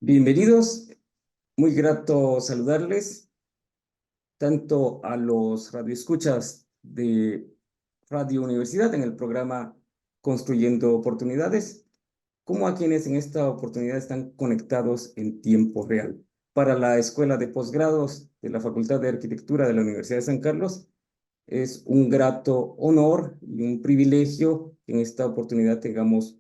Bienvenidos, muy grato saludarles, tanto a los radioescuchas de Radio Universidad en el programa Construyendo Oportunidades, como a quienes en esta oportunidad están conectados en tiempo real. Para la Escuela de Posgrados de la Facultad de Arquitectura de la Universidad de San Carlos, es un grato honor y un privilegio que en esta oportunidad tengamos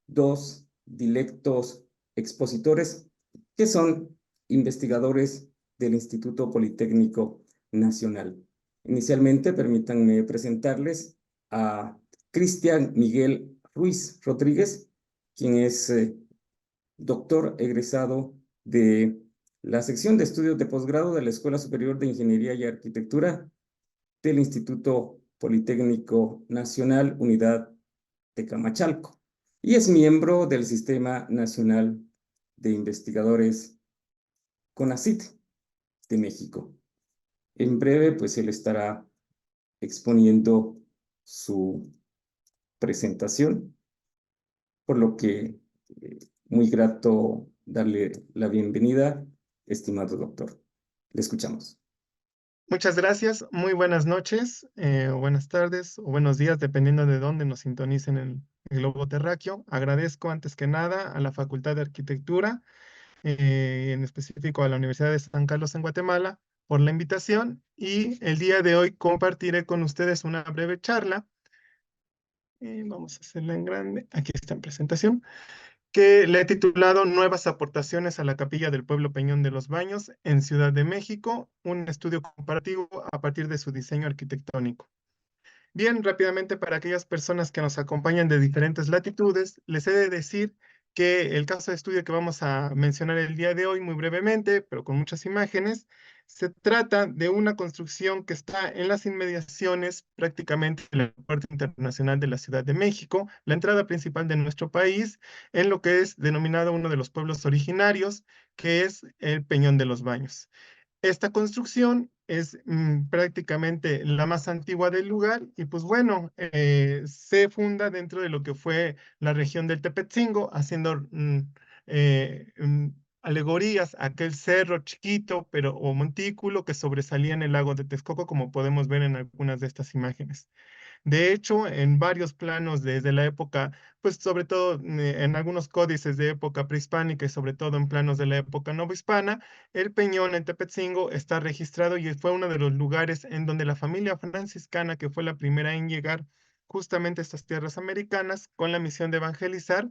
dos dilectos expositores que son investigadores del Instituto Politécnico Nacional. Inicialmente, permítanme presentarles a Cristian Miguel Ruiz Rodríguez, quien es doctor egresado de la sección de estudios de posgrado de la Escuela Superior de Ingeniería y Arquitectura del Instituto Politécnico Nacional, Unidad Tecamachalco, y es miembro del Sistema Nacional de Investigadores CONACYT de México. En breve, pues él estará exponiendo su presentación, por lo que muy grato darle la bienvenida, estimado doctor. Le escuchamos. Muchas gracias, muy buenas noches, o buenas tardes, o buenos días, dependiendo de dónde nos sintonicen en el globo terráqueo. Agradezco antes que nada a la Facultad de Arquitectura, en específico a la Universidad de San Carlos en Guatemala, por la invitación, y el día de hoy compartiré con ustedes una breve charla. Vamos a hacerla en grande, aquí está en presentación, que le he titulado Nuevas aportaciones a la Capilla del Pueblo Peñón de los Baños en Ciudad de México, un estudio comparativo a partir de su diseño arquitectónico. Bien, rápidamente para aquellas personas que nos acompañan de diferentes latitudes, les he de decir que el caso de estudio que vamos a mencionar el día de hoy, muy brevemente, pero con muchas imágenes, se trata de una construcción que está en las inmediaciones prácticamente del Aeropuerto Internacional de la Ciudad de México, la entrada principal de nuestro país, en lo que es denominado uno de los pueblos originarios, que es el Peñón de los Baños. Esta construcción es prácticamente la más antigua del lugar y pues bueno, se funda dentro de lo que fue la región del Tepetzingo, haciendo alegorías a aquel cerro chiquito pero o montículo que sobresalía en el lago de Texcoco, como podemos ver en algunas de estas imágenes. De hecho, en varios planos desde la época, pues sobre todo en algunos códices de época prehispánica y sobre todo en planos de la época novohispana, el Peñón en Tepetzingo está registrado y fue uno de los lugares en donde la familia franciscana, que fue la primera en llegar justamente a estas tierras americanas con la misión de evangelizar,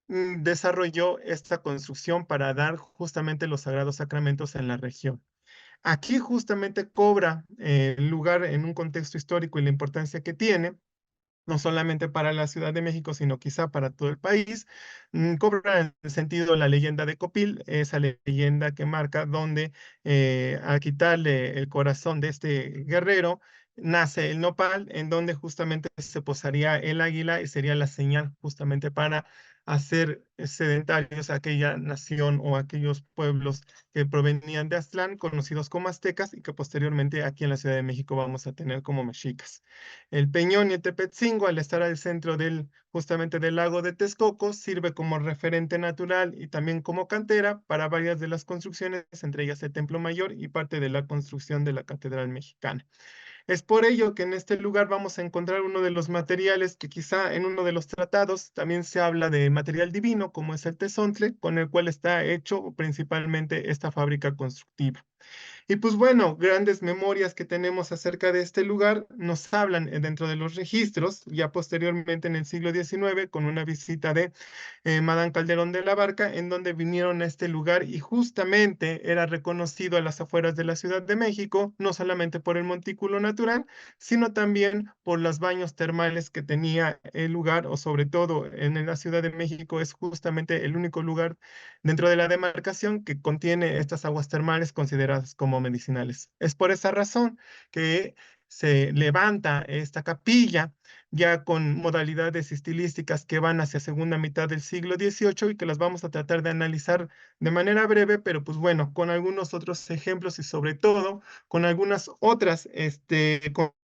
desarrolló esta construcción para dar justamente los sagrados sacramentos en la región. Aquí justamente cobra lugar en un contexto histórico y la importancia que tiene, no solamente para la Ciudad de México, sino quizá para todo el país. Cobra en el sentido la leyenda de Copil, esa leyenda que marca donde al quitarle el corazón de este guerrero, nace el nopal, en donde justamente se posaría el águila y sería la señal justamente para hacer sedentarios a aquella nación o aquellos pueblos que provenían de Aztlán, conocidos como aztecas, y que posteriormente aquí en la Ciudad de México vamos a tener como mexicas. El Peñón y el Tepetzingo, al estar al centro justamente del lago de Texcoco, sirve como referente natural y también como cantera para varias de las construcciones, entre ellas el Templo Mayor y parte de la construcción de la Catedral Mexicana. Es por ello que en este lugar vamos a encontrar uno de los materiales que quizá en uno de los tratados también se habla de material divino, como es el tesontle, con el cual está hecho principalmente esta fábrica constructiva. Y pues bueno, grandes memorias que tenemos acerca de este lugar nos hablan dentro de los registros, ya posteriormente en el siglo XIX, con una visita de Madame Calderón de la Barca, en donde vinieron a este lugar y justamente era reconocido a las afueras de la Ciudad de México, no solamente por el montículo natural, sino también por los baños termales que tenía el lugar, o sobre todo en la Ciudad de México es justamente el único lugar dentro de la demarcación que contiene estas aguas termales consideradas como medicinales. Es por esa razón que se levanta esta capilla ya con modalidades estilísticas que van hacia segunda mitad del siglo XVIII y que las vamos a tratar de analizar de manera breve, pero pues bueno, con algunos otros ejemplos y sobre todo con algunas otras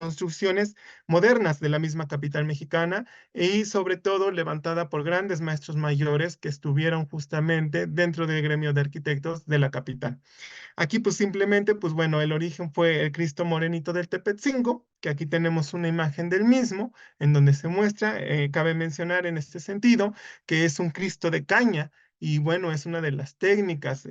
construcciones modernas de la misma capital mexicana y sobre todo levantada por grandes maestros mayores que estuvieron justamente dentro del gremio de arquitectos de la capital. Aquí pues simplemente, pues bueno, el origen fue el Cristo Morenito del Tepetzingo, que aquí tenemos una imagen del mismo, en donde se muestra, cabe mencionar en este sentido, que es un Cristo de caña, y bueno, es una de las técnicas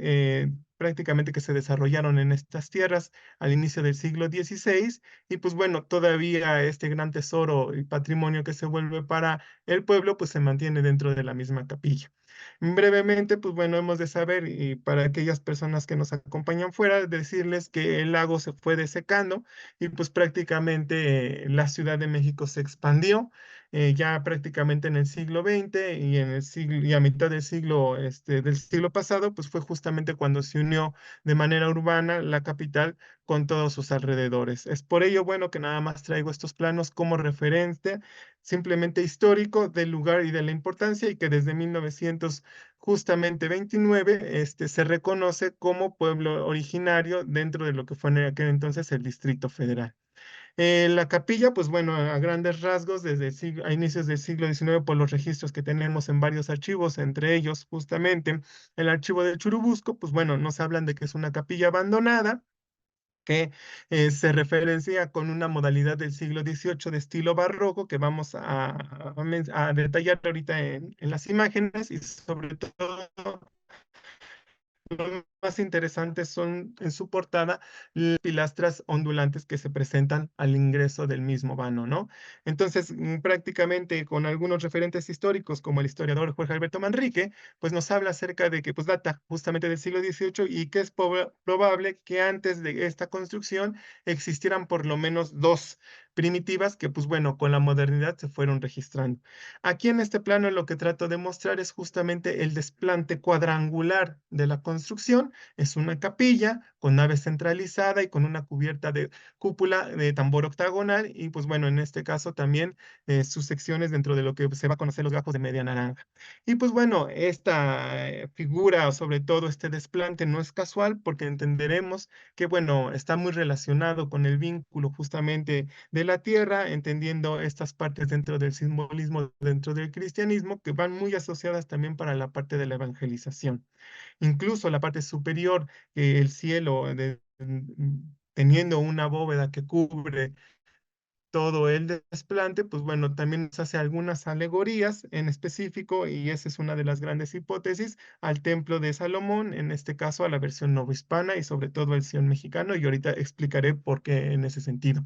prácticamente que se desarrollaron en estas tierras al inicio del siglo XVI, y pues bueno, todavía este gran tesoro y patrimonio que se vuelve para el pueblo, pues se mantiene dentro de la misma capilla. Brevemente, pues bueno, hemos de saber, y para aquellas personas que nos acompañan fuera, decirles que el lago se fue desecando y pues prácticamente la Ciudad de México se expandió ya prácticamente en el siglo XX y en el siglo, y a mitad del siglo pasado, pues fue justamente cuando se unió de manera urbana la capital con todos sus alrededores. Es por ello, bueno, que nada más traigo estos planos como referencia simplemente histórico del lugar y de la importancia y que desde 1929 se reconoce como pueblo originario dentro de lo que fue en aquel entonces el Distrito Federal. La capilla, pues bueno, a grandes rasgos, a inicios del siglo XIX, por los registros que tenemos en varios archivos, entre ellos justamente el archivo de Churubusco, pues bueno, nos hablan de que es una capilla abandonada, que se referencia con una modalidad del siglo XVIII de estilo barroco que vamos a detallar ahorita en las imágenes y sobre todo lo más interesantes son en su portada las pilastras ondulantes que se presentan al ingreso del mismo vano, ¿no? Entonces, prácticamente con algunos referentes históricos, como el historiador Jorge Alberto Manrique, pues nos habla acerca de que pues data justamente del siglo XVIII y que es probable que antes de esta construcción existieran por lo menos dos primitivas que, pues bueno, con la modernidad se fueron registrando. Aquí en este plano lo que trato de mostrar es justamente el desplante cuadrangular de la construcción. Es una capilla con nave centralizada y con una cubierta de cúpula de tambor octagonal y pues bueno, en este caso también sus secciones dentro de lo que se va a conocer los gajos de media naranja. Y pues bueno, esta figura o sobre todo este desplante no es casual porque entenderemos que bueno, está muy relacionado con el vínculo justamente de la tierra, entendiendo estas partes dentro del simbolismo, dentro del cristianismo, que van muy asociadas también para la parte de la evangelización. Incluso la parte superior, el cielo, teniendo una bóveda que cubre todo el desplante, pues bueno, también nos hace algunas alegorías en específico, y esa es una de las grandes hipótesis, al templo de Salomón, en este caso a la versión novohispana y sobre todo al Sion mexicano, y ahorita explicaré por qué en ese sentido.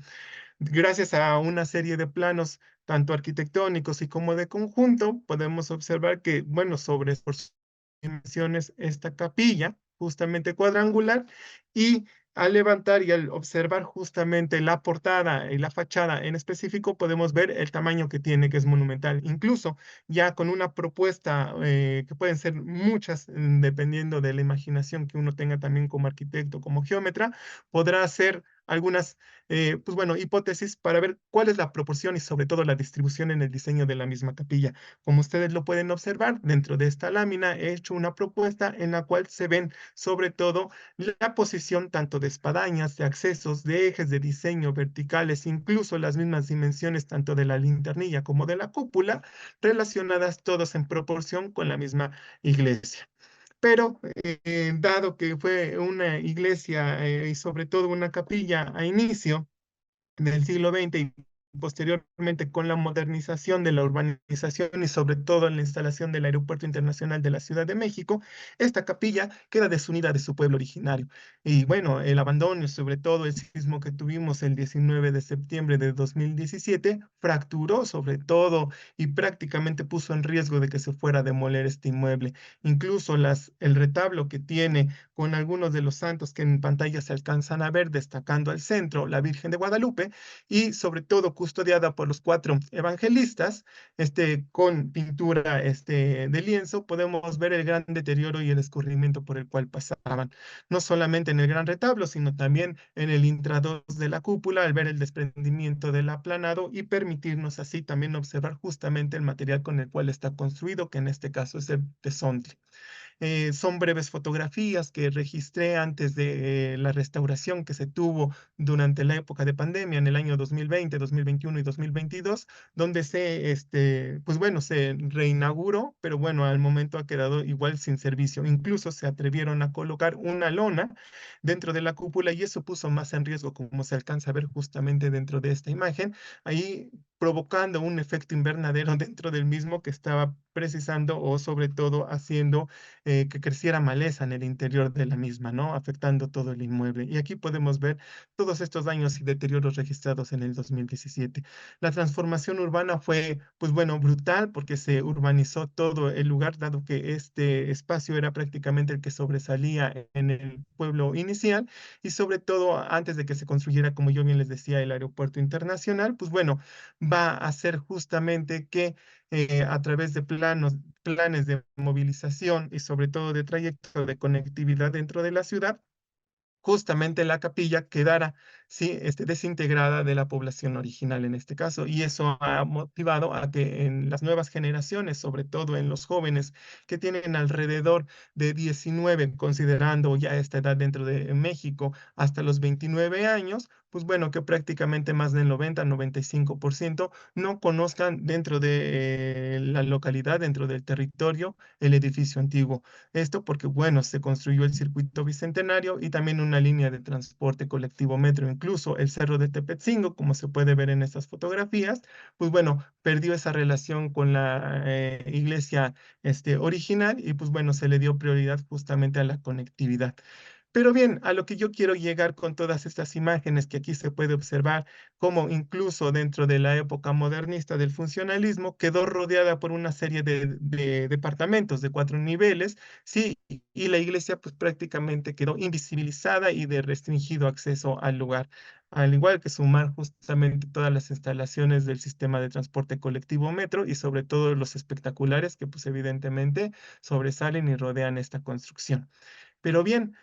Gracias a una serie de planos, tanto arquitectónicos y como de conjunto, podemos observar que, bueno, sobre por sus dimensiones esta capilla, justamente cuadrangular, y al levantar y al observar justamente la portada y la fachada en específico, podemos ver el tamaño que tiene, que es monumental. Incluso ya con una propuesta, que pueden ser muchas, dependiendo de la imaginación que uno tenga también como arquitecto, como geómetra, podrá hacer algunas pues bueno, hipótesis para ver cuál es la proporción y sobre todo la distribución en el diseño de la misma capilla. Como ustedes lo pueden observar, dentro de esta lámina he hecho una propuesta en la cual se ven sobre todo la posición tanto de espadañas, de accesos, de ejes de diseño verticales, incluso las mismas dimensiones tanto de la linternilla como de la cúpula, relacionadas todos en proporción con la misma iglesia. Pero dado que fue una iglesia y sobre todo una capilla a inicio del siglo XX y posteriormente con la modernización de la urbanización y sobre todo en la instalación del Aeropuerto Internacional de la Ciudad de México, esta capilla queda desunida de su pueblo originario. Y bueno, el abandono y sobre todo el sismo que tuvimos el 19 de septiembre de 2017 fracturó sobre todo y prácticamente puso en riesgo de que se fuera a demoler este inmueble. Incluso el retablo que tiene con algunos de los santos que en pantalla se alcanzan a ver, destacando al centro la Virgen de Guadalupe, y sobre todo custodiada por los cuatro evangelistas, con pintura de lienzo, podemos ver el gran deterioro y el escurrimiento por el cual pasaban, no solamente en el gran retablo, sino también en el intradós de la cúpula, al ver el desprendimiento del aplanado y permitirnos así también observar justamente el material con el cual está construido, que en este caso es el tesontle. Son breves fotografías que registré antes de la restauración que se tuvo durante la época de pandemia en el año 2020, 2021 y 2022, donde pues bueno, se reinauguró, pero bueno, al momento ha quedado igual sin servicio. Incluso se atrevieron a colocar una lona dentro de la cúpula y eso puso más en riesgo, como se alcanza a ver justamente dentro de esta imagen, ahí provocando un efecto invernadero dentro del mismo que estaba precisando o sobre todo haciendo que creciera maleza en el interior de la misma, ¿no? Afectando todo el inmueble. Y aquí podemos ver todos estos daños y deterioros registrados en el 2017. La transformación urbana fue, pues bueno, brutal porque se urbanizó todo el lugar, dado que este espacio era prácticamente el que sobresalía en el pueblo inicial y sobre todo antes de que se construyera, como yo bien les decía, el aeropuerto internacional, pues bueno, va a hacer justamente que a través de planes de movilización y sobre todo de trayecto de conectividad dentro de la ciudad, justamente la capilla quedara, sí, desintegrada de la población original en este caso. Y eso ha motivado a que en las nuevas generaciones, sobre todo en los jóvenes que tienen alrededor de 19, considerando ya esta edad dentro de México, hasta los 29 años, pues bueno, que prácticamente más del 90-95% no conozcan dentro de la localidad, dentro del territorio, el edificio antiguo. Esto porque, bueno, se construyó el circuito bicentenario y también una línea de transporte colectivo metro, incluso el cerro de Tepetzingo, como se puede ver en estas fotografías, pues bueno, perdió esa relación con la iglesia original y pues bueno, se le dio prioridad justamente a la conectividad. Pero bien, a lo que yo quiero llegar con todas estas imágenes que aquí se puede observar, como incluso dentro de la época modernista del funcionalismo, quedó rodeada por una serie de departamentos de 4 niveles, sí, y la iglesia pues prácticamente quedó invisibilizada y de restringido acceso al lugar, al igual que sumar justamente todas las instalaciones del sistema de transporte colectivo metro y sobre todo los espectaculares que pues evidentemente sobresalen y rodean esta construcción. Pero bien,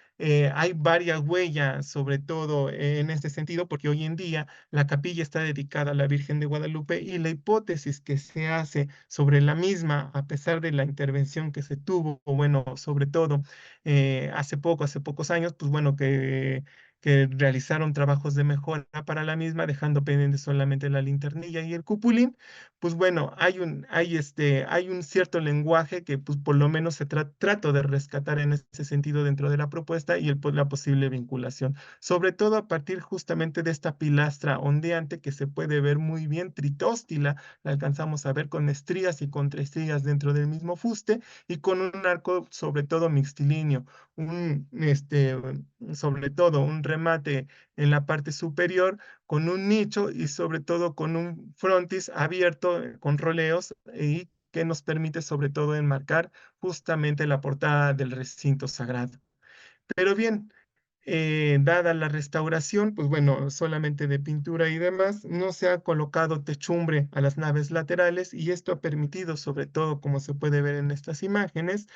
hay varias huellas, sobre todo en este sentido, porque hoy en día la capilla está dedicada a la Virgen de Guadalupe y la hipótesis que se hace sobre la misma, a pesar de la intervención que se tuvo, o bueno, sobre todo hace pocos años, pues bueno, que realizaron trabajos de mejora para la misma, dejando pendiente solamente la linternilla y el cupulín, pues bueno, hay un cierto lenguaje que pues por lo menos trato de rescatar en ese sentido dentro de la propuesta y la posible vinculación, sobre todo a partir justamente de esta pilastra ondeante que se puede ver muy bien, tritóstila, la alcanzamos a ver con estrías y contraestrías dentro del mismo fuste y con un arco sobre todo mixtilíneo, sobre todo un remate en la parte superior con un nicho y sobre todo con un frontis abierto con roleos y que nos permite sobre todo enmarcar justamente la portada del recinto sagrado. Pero bien, dada la restauración, pues bueno, solamente de pintura y demás, no se ha colocado techumbre a las naves laterales y esto ha permitido, sobre todo, como se puede ver en estas imágenes,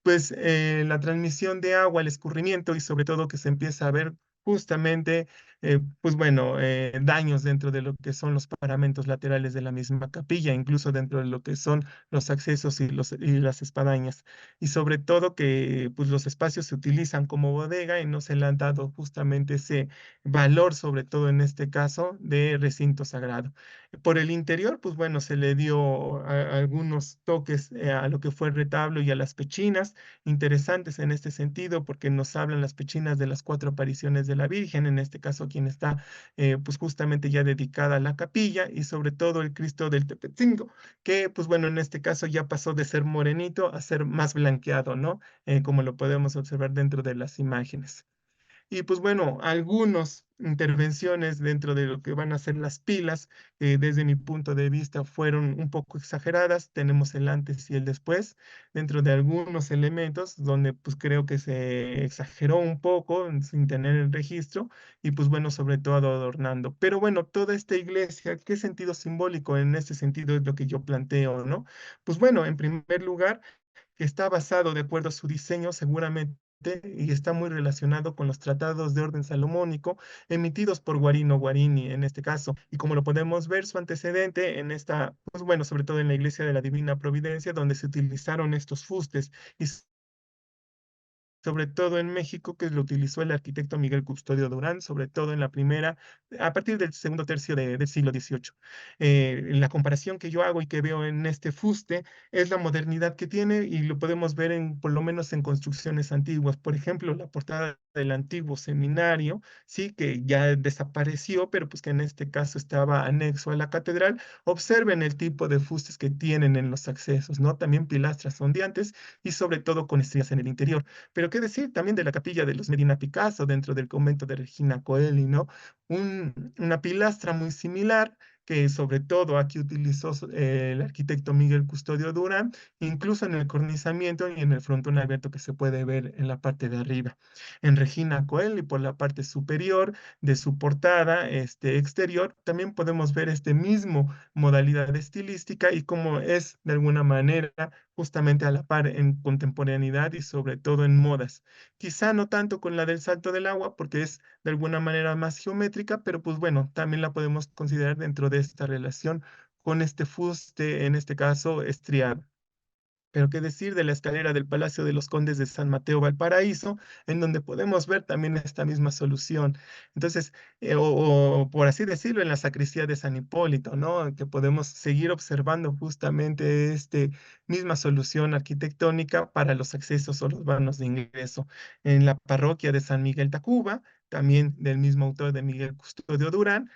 pues la transmisión de agua, el escurrimiento y sobre todo que se empieza a ver justamente, pues bueno, daños dentro de lo que son los paramentos laterales de la misma capilla, incluso dentro de lo que son los accesos y las espadañas y sobre todo que pues los espacios se utilizan como bodega y no se le han dado justamente ese valor, sobre todo en este caso, de recinto sagrado. Por el interior, pues bueno, se le dio algunos toques a lo que fue el retablo y a las pechinas, interesantes en este sentido, porque nos hablan las pechinas de las 4 apariciones de la Virgen, en este caso quien está pues justamente ya dedicada a la capilla y sobre todo el Cristo del Tepetzingo que pues bueno, en este caso ya pasó de ser morenito a ser más blanqueado, ¿no? Como lo podemos observar dentro de las imágenes. Y pues bueno, algunas intervenciones dentro de lo que van a ser las pilas, desde mi punto de vista, fueron un poco exageradas. Tenemos el antes y el después dentro de algunos elementos donde pues creo que se exageró un poco sin tener el registro y pues bueno, sobre todo adornando. Pero bueno, toda esta iglesia, ¿qué sentido simbólico en este sentido es lo que yo planteo, ¿no? Pues bueno, en primer lugar, que está basado de acuerdo a su diseño seguramente y está muy relacionado con los tratados de orden salomónico emitidos por Guarino Guarini en este caso. Y como lo podemos ver, su antecedente en esta, pues bueno, sobre todo en la Iglesia de la Divina Providencia, donde se utilizaron estos fustes y sobre todo en México, que lo utilizó el arquitecto Miguel Custodio Durán, sobre todo en la primera, a partir del segundo tercio del siglo XVIII. La comparación que yo hago y que veo en este fuste es la modernidad que tiene y lo podemos ver en, por lo menos en construcciones antiguas. Por ejemplo, la portada del antiguo seminario, sí, que ya desapareció, pero pues que en este caso estaba anexo a la catedral. Observen el tipo de fustes que tienen en los accesos, ¿no? También pilastras ondeantes y sobre todo con estrellas en el interior. Pero qué decir también de la capilla de los Medina Picasso dentro del convento de Regina Coeli, ¿no? Una pilastra muy similar que sobre todo aquí utilizó el arquitecto Miguel Custodio Durán, incluso en el cornizamiento y en el frontón abierto que se puede ver en la parte de arriba. En Regina Coeli, por la parte superior de su portada exterior, también podemos ver este mismo modalidad estilística y cómo es de alguna manera justamente a la par en contemporaneidad y sobre todo en modas. Quizá no tanto con la del salto del agua, porque es de alguna manera más geométrica, pero pues bueno, también la podemos considerar dentro de esta relación con este fuste, en este caso, estriado. Pero qué decir de la escalera del Palacio de los Condes de San Mateo Valparaíso, en donde podemos ver también esta misma solución. Entonces, o por así decirlo, en la sacristía de San Hipólito, ¿no? Que podemos seguir observando justamente este misma solución arquitectónica para los accesos o los vanos de ingreso. En la parroquia de San Miguel Tacuba, también del mismo autor de Miguel Custodio Durán,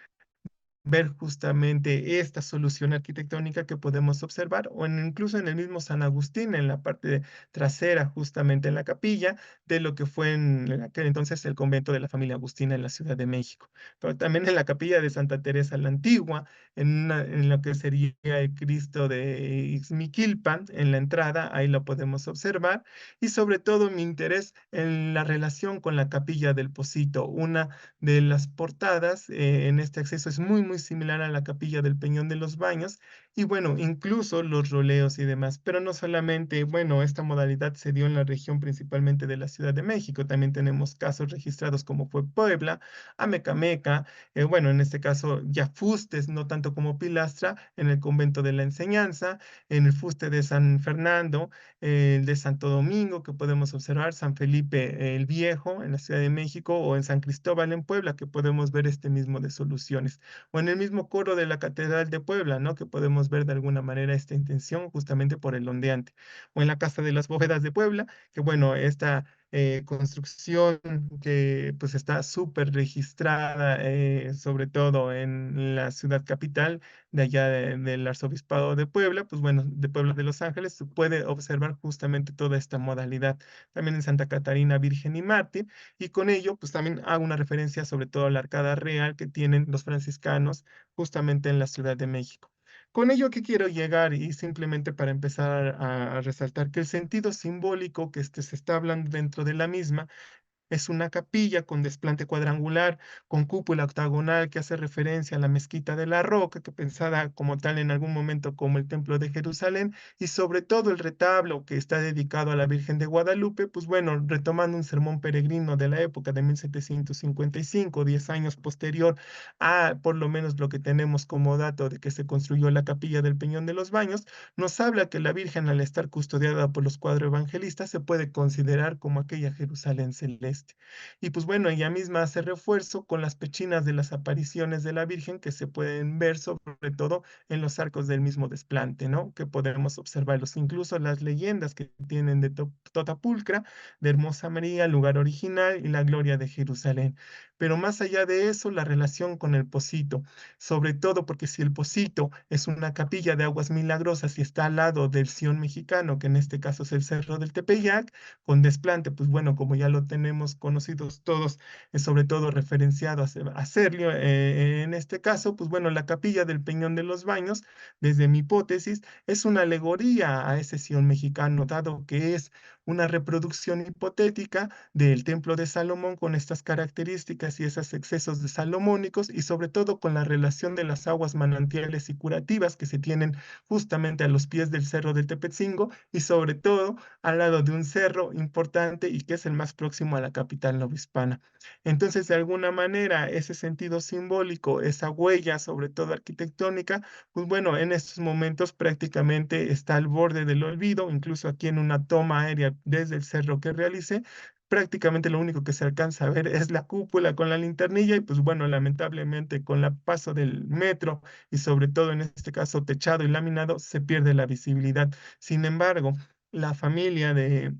ver justamente esta solución arquitectónica que podemos observar, o incluso en el mismo San Agustín, en la parte trasera, justamente en la capilla, de lo que fue en aquel entonces el convento de la familia Agustina en la Ciudad de México. Pero también en la capilla de Santa Teresa la Antigua, en lo que sería el Cristo de Ixmiquilpan, en la entrada, ahí lo podemos observar, y sobre todo mi interés en la relación con la capilla del Pocito, una de las portadas en este acceso es muy similar a la capilla del Peñón de los Baños y bueno, incluso los roleos y demás, pero no solamente, bueno, esta modalidad se dio en la región principalmente de la Ciudad de México, también tenemos casos registrados como fue Puebla, Amecameca, bueno, en este caso ya fustes, no tanto como pilastra, en el convento de la Enseñanza, en el fuste de San Fernando, el de Santo Domingo, que podemos observar, San Felipe el Viejo en la Ciudad de México, o en San Cristóbal en Puebla, que podemos ver este mismo de soluciones, o en el mismo coro de la Catedral de Puebla, ¿no? Que podemos ver de alguna manera esta intención justamente por el ondeante, o en la Casa de las Bóvedas de Puebla, que bueno, esta construcción que pues está súper registrada, sobre todo en la ciudad capital, de allá del Arzobispado de Puebla, pues bueno, de Puebla de Los Ángeles, se puede observar justamente toda esta modalidad. También en Santa Catarina, Virgen y Mártir, y con ello, pues también hago una referencia sobre todo a la arcada real que tienen los franciscanos justamente en la Ciudad de México. Con ello que quiero llegar y simplemente para empezar a resaltar que el sentido simbólico que se está hablando dentro de la misma es una capilla con desplante cuadrangular, con cúpula octagonal que hace referencia a la mezquita de la Roca, que pensada como tal en algún momento como el Templo de Jerusalén, y sobre todo el retablo que está dedicado a la Virgen de Guadalupe, pues bueno, retomando un sermón peregrino de la época de 1755, 10 años posterior a por lo menos lo que tenemos como dato de que se construyó la capilla del Peñón de los Baños, nos habla que la Virgen al estar custodiada por los cuatro evangelistas se puede considerar como aquella Jerusalén celeste. Y pues bueno, ella misma hace refuerzo con las pechinas de las apariciones de la Virgen que se pueden ver sobre todo en los arcos del mismo desplante, ¿no? Que podemos observarlos, incluso las leyendas que tienen de Totapulcra, de Hermosa María, lugar original y la gloria de Jerusalén. Pero más allá de eso, la relación con el Pocito, sobre todo porque si el Pocito es una capilla de aguas milagrosas y está al lado del Sion mexicano, que en este caso es el Cerro del Tepeyac, con desplante, pues bueno, como ya lo tenemos conocidos todos, sobre todo referenciado a Serlio, en este caso, pues bueno, la capilla del Peñón de los Baños, desde mi hipótesis, es una alegoría a ese Sion mexicano, dado que es una reproducción hipotética del Templo de Salomón con estas características y esos excesos de salomónicos y sobre todo con la relación de las aguas manantiales y curativas que se tienen justamente a los pies del Cerro de Tepetzingo y sobre todo al lado de un cerro importante y que es el más próximo a la capital novohispana. Entonces, de alguna manera, ese sentido simbólico, esa huella, sobre todo arquitectónica, pues bueno, en estos momentos prácticamente está al borde del olvido, incluso aquí en una toma aérea desde el cerro que realicé, prácticamente lo único que se alcanza a ver es la cúpula con la linternilla y pues bueno, lamentablemente con el paso del metro y sobre todo en este caso techado y laminado, se pierde la visibilidad. Sin embargo, la familia de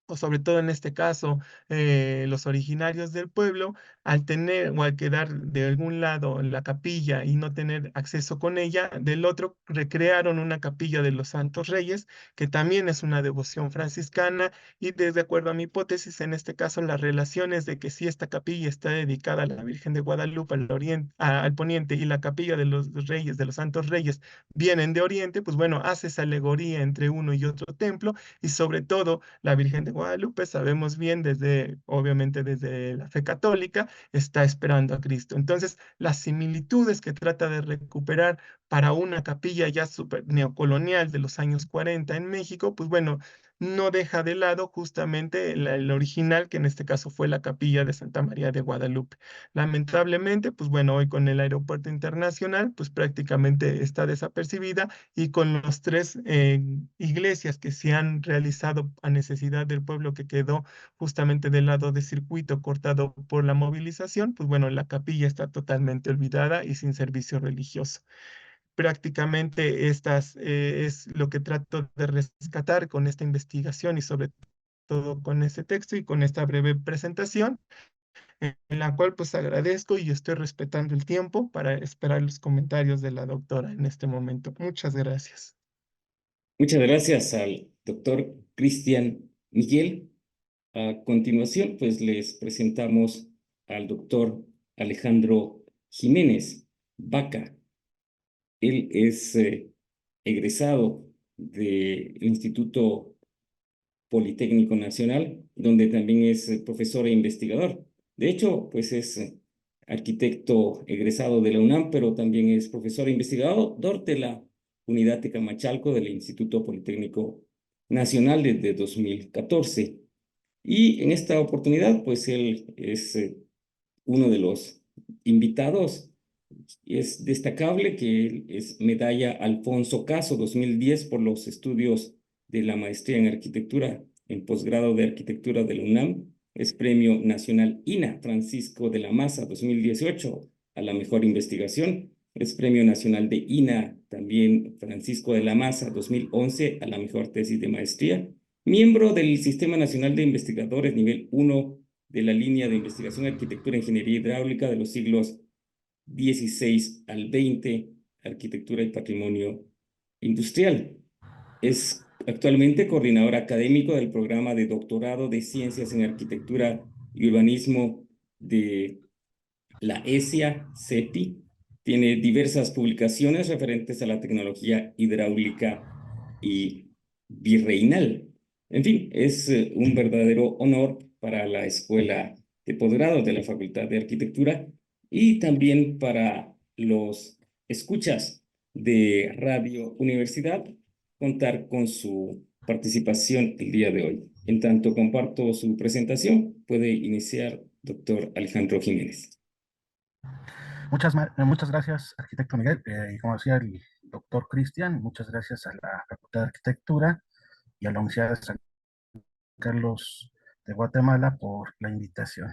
o sobre todo en este caso, los originarios del pueblo, al tener o al quedar de algún lado la capilla y no tener acceso con ella, del otro recrearon una capilla de los Santos Reyes, que también es una devoción franciscana, y de acuerdo a mi hipótesis, en este caso, las relaciones de que si esta capilla está dedicada a la Virgen de Guadalupe al oriente, al poniente, y la capilla de los Reyes, de los Santos Reyes, vienen de oriente, pues bueno, hace esa alegoría entre uno y otro templo, y sobre todo la Virgen de Guadalupe, sabemos bien desde, obviamente desde la fe católica, está esperando a Cristo. Entonces, las similitudes que trata de recuperar para una capilla ya super neocolonial de los años 40 en México, pues bueno, no deja de lado justamente el original, que en este caso fue la capilla de Santa María de Guadalupe. Lamentablemente, pues bueno, hoy con el aeropuerto internacional, pues prácticamente está desapercibida y con los tres iglesias que se han realizado a necesidad del pueblo que quedó justamente del lado de circuito cortado por la movilización, pues bueno, la capilla está totalmente olvidada y sin servicio religioso. Prácticamente estas es lo que trato de rescatar con esta investigación y sobre todo con este texto y con esta breve presentación, en la cual pues agradezco y estoy respetando el tiempo para esperar los comentarios de la doctora en este momento. Muchas gracias. Muchas gracias al doctor Cristian Miguel. A continuación, pues les presentamos al doctor Alejandro Jiménez Vaca. Él es egresado del Instituto Politécnico Nacional, donde también es profesor e investigador. De hecho, pues es arquitecto egresado de la UNAM, pero también es profesor e investigador de la Unidad Tecamachalco del Instituto Politécnico Nacional desde 2014. Y en esta oportunidad, pues él es uno de los invitados. Es destacable que él es medalla Alfonso Caso 2010 por los estudios de la maestría en arquitectura en posgrado de arquitectura de la UNAM. Es premio nacional INA Francisco de la Maza 2018 a la mejor investigación. Es premio nacional de INA también Francisco de la Maza 2011 a la mejor tesis de maestría. Miembro del Sistema Nacional de Investigadores nivel 1 de la línea de investigación arquitectura e ingeniería hidráulica de los siglos 16 al 20, arquitectura y patrimonio industrial. Es actualmente coordinador académico del programa de doctorado de ciencias en arquitectura y urbanismo de la ESIA CETI. Tiene diversas publicaciones referentes a la tecnología hidráulica y virreinal. En fin, es un verdadero honor para la Escuela de Posgrado de la Facultad de Arquitectura y también para los escuchas de Radio Universidad contar con su participación el día de hoy. En tanto comparto su presentación, puede iniciar doctor Alejandro Jiménez. Muchas gracias, arquitecto Miguel. Y como decía el doctor Cristian, muchas gracias a la Facultad de Arquitectura y a la Universidad de San Carlos de Guatemala por la invitación.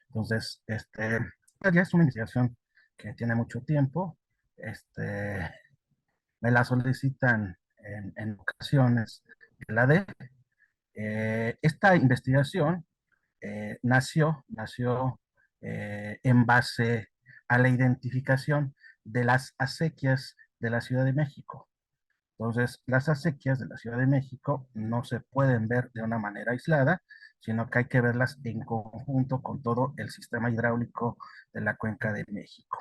Entonces, ya es una investigación que tiene mucho tiempo. Me la solicitan en ocasiones de la D. Esta investigación nació en base a la identificación de las acequias de la Ciudad de México. Entonces, las acequias de la Ciudad de México no se pueden ver de una manera aislada, sino que hay que verlas en conjunto con todo el sistema hidráulico de la Cuenca de México.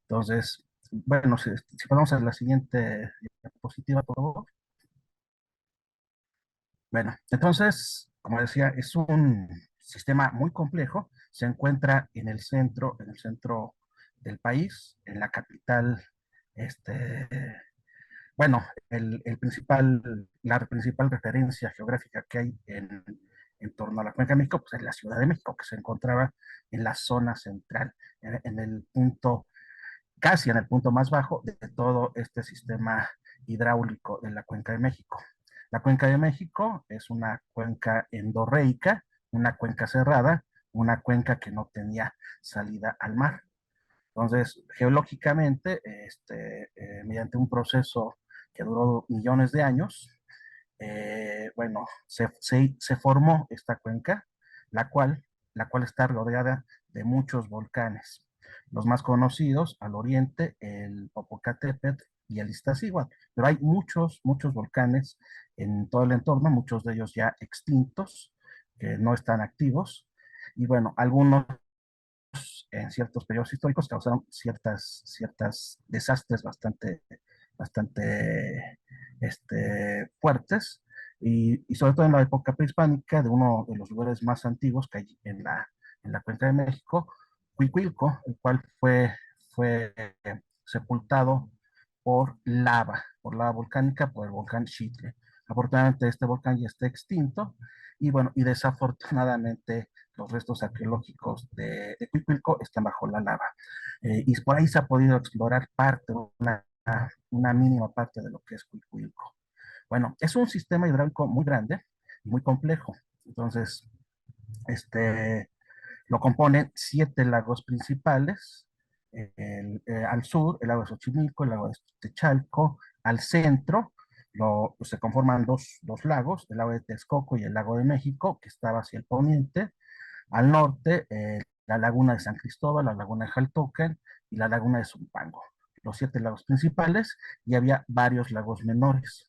Entonces, bueno, si podemos a la siguiente diapositiva, por favor. Bueno, entonces, como decía, es un sistema muy complejo. Se encuentra en el centro del país, en la capital, este, bueno, la principal referencia geográfica que hay en torno a la Cuenca de México, pues es la Ciudad de México, que se encontraba en la zona central, en el punto, casi en el punto más bajo de todo este sistema hidráulico de la Cuenca de México. La cuenca de México es una cuenca endorreica, una cuenca cerrada, una cuenca que no tenía salida al mar. Entonces, geológicamente, mediante un proceso que duró millones de años, bueno, se formó esta cuenca, la cual, la cual está rodeada de muchos volcanes. Los más conocidos al oriente, el Popocatépetl y el Iztaccíhuatl, pero hay muchos volcanes en todo el entorno, muchos de ellos ya extintos, que no están activos, y bueno, algunos en ciertos periodos históricos causaron ciertas desastres bastante fuertes, y sobre todo en la época prehispánica, de uno de los lugares más antiguos que hay en la Cuenca de México, Cuicuilco, el cual fue sepultado por lava volcánica, por el volcán Xitle. Afortunadamente este volcán ya está extinto, y bueno, y desafortunadamente los restos arqueológicos de Cuicuilco están bajo la lava. Y por ahí se ha podido explorar una mínima parte de lo que es Cuicuilco. Bueno, es un sistema hidráulico muy grande y muy complejo. Entonces, este, lo componen 7 lagos principales. Al sur, el lago de Xochimilco, el lago de Techalco. Al centro, se conforman dos lagos, el lago de Texcoco y el lago de México, que estaba hacia el poniente. Al norte, la laguna de San Cristóbal, la laguna de Jaltocan y la laguna de Zumpango. Los 7 lagos principales, y había varios lagos menores.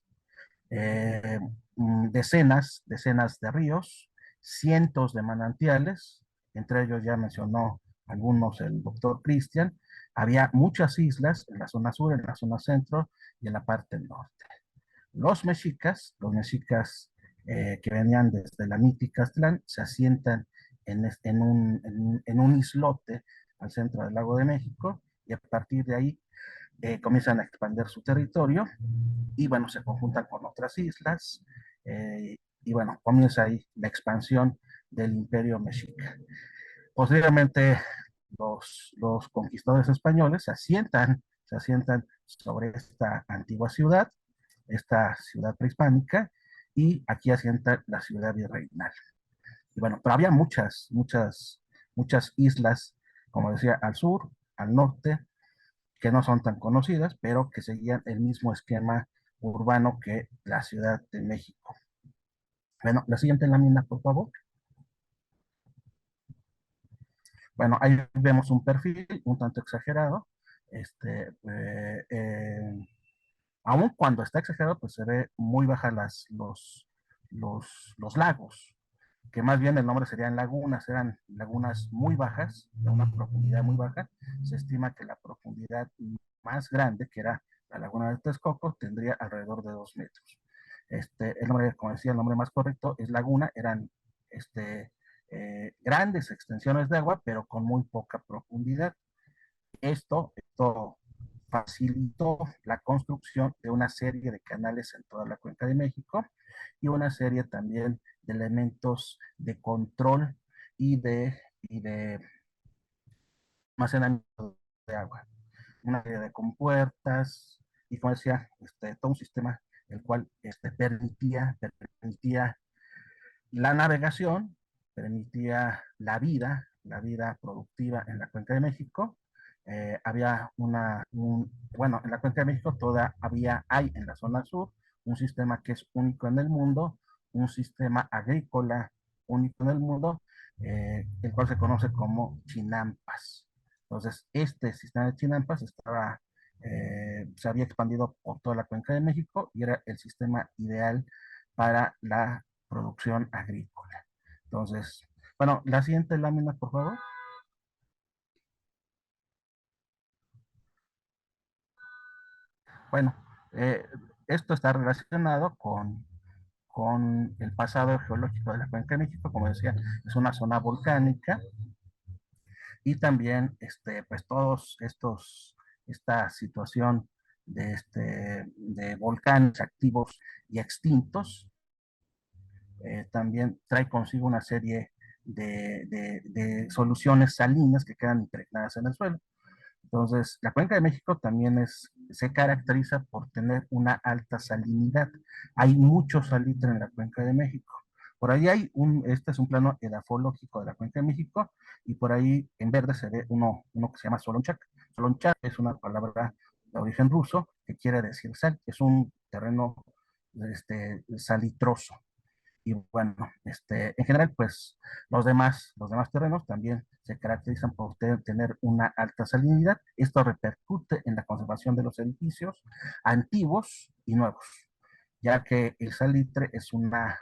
eh, decenas de ríos, cientos de manantiales, entre ellos ya mencionó algunos el doctor Cristian. Había muchas islas en la zona sur, en la zona centro y en la parte norte. Los mexicas que venían desde la mítica Aztlán, se asientan en un islote al centro del lago de México, y a partir de ahí comienzan a expandir su territorio, y bueno, se conjuntan con otras islas, y bueno, comienza ahí la expansión del imperio mexica. Posteriormente, los conquistadores españoles se asientan sobre esta antigua ciudad, esta ciudad prehispánica, y aquí asienta la ciudad virreinal. Y bueno, pero había muchas islas, como decía, al sur, al norte, que no son tan conocidas, pero que seguían el mismo esquema urbano que la Ciudad de México. Bueno, la siguiente lámina, por favor. Bueno, ahí vemos un perfil un tanto exagerado. Este, eh, eh, Aún cuando está exagerado, pues se ve muy baja los lagos, que más bien el nombre serían lagunas, eran lagunas muy bajas, de una profundidad muy baja. Se estima que la profundidad más grande, que era la laguna de Texcoco, tendría alrededor de 2 metros. El nombre, como decía, el nombre más correcto es laguna, eran grandes extensiones de agua, pero con muy poca profundidad. Esto facilitó la construcción de una serie de canales en toda la Cuenca de México, y una serie también de elementos de control y de almacenamiento de agua. Una serie de compuertas y, como decía, todo un sistema el cual permitía la navegación, permitía la vida productiva en la Cuenca de México. Había bueno, en la Cuenca de México hay en la zona sur un sistema que es único en el mundo, un sistema agrícola único en el mundo, el cual se conoce como chinampas. Entonces, este sistema de chinampas se había expandido por toda la Cuenca de México, y era el sistema ideal para la producción agrícola. Entonces, bueno, la siguiente lámina, por favor. Bueno, esto está relacionado con el pasado geológico de la Cuenca de México. Como decía, es una zona volcánica, y también, pues esta situación de volcanes activos y extintos, también trae consigo una serie de soluciones salinas que quedan impregnadas en el suelo. Entonces, la Cuenca de México también se caracteriza por tener una alta salinidad. Hay mucho salitre en la Cuenca de México. Por ahí este es un plano edafológico de la Cuenca de México, y por ahí en verde se ve uno que se llama Solonchak. Solonchak es una palabra de origen ruso que quiere decir sal. Es un terreno salitroso. Y bueno, en general, pues los demás terrenos también se caracterizan por tener una alta salinidad. Esto repercute en la conservación de los edificios antiguos y nuevos, ya que el salitre es una,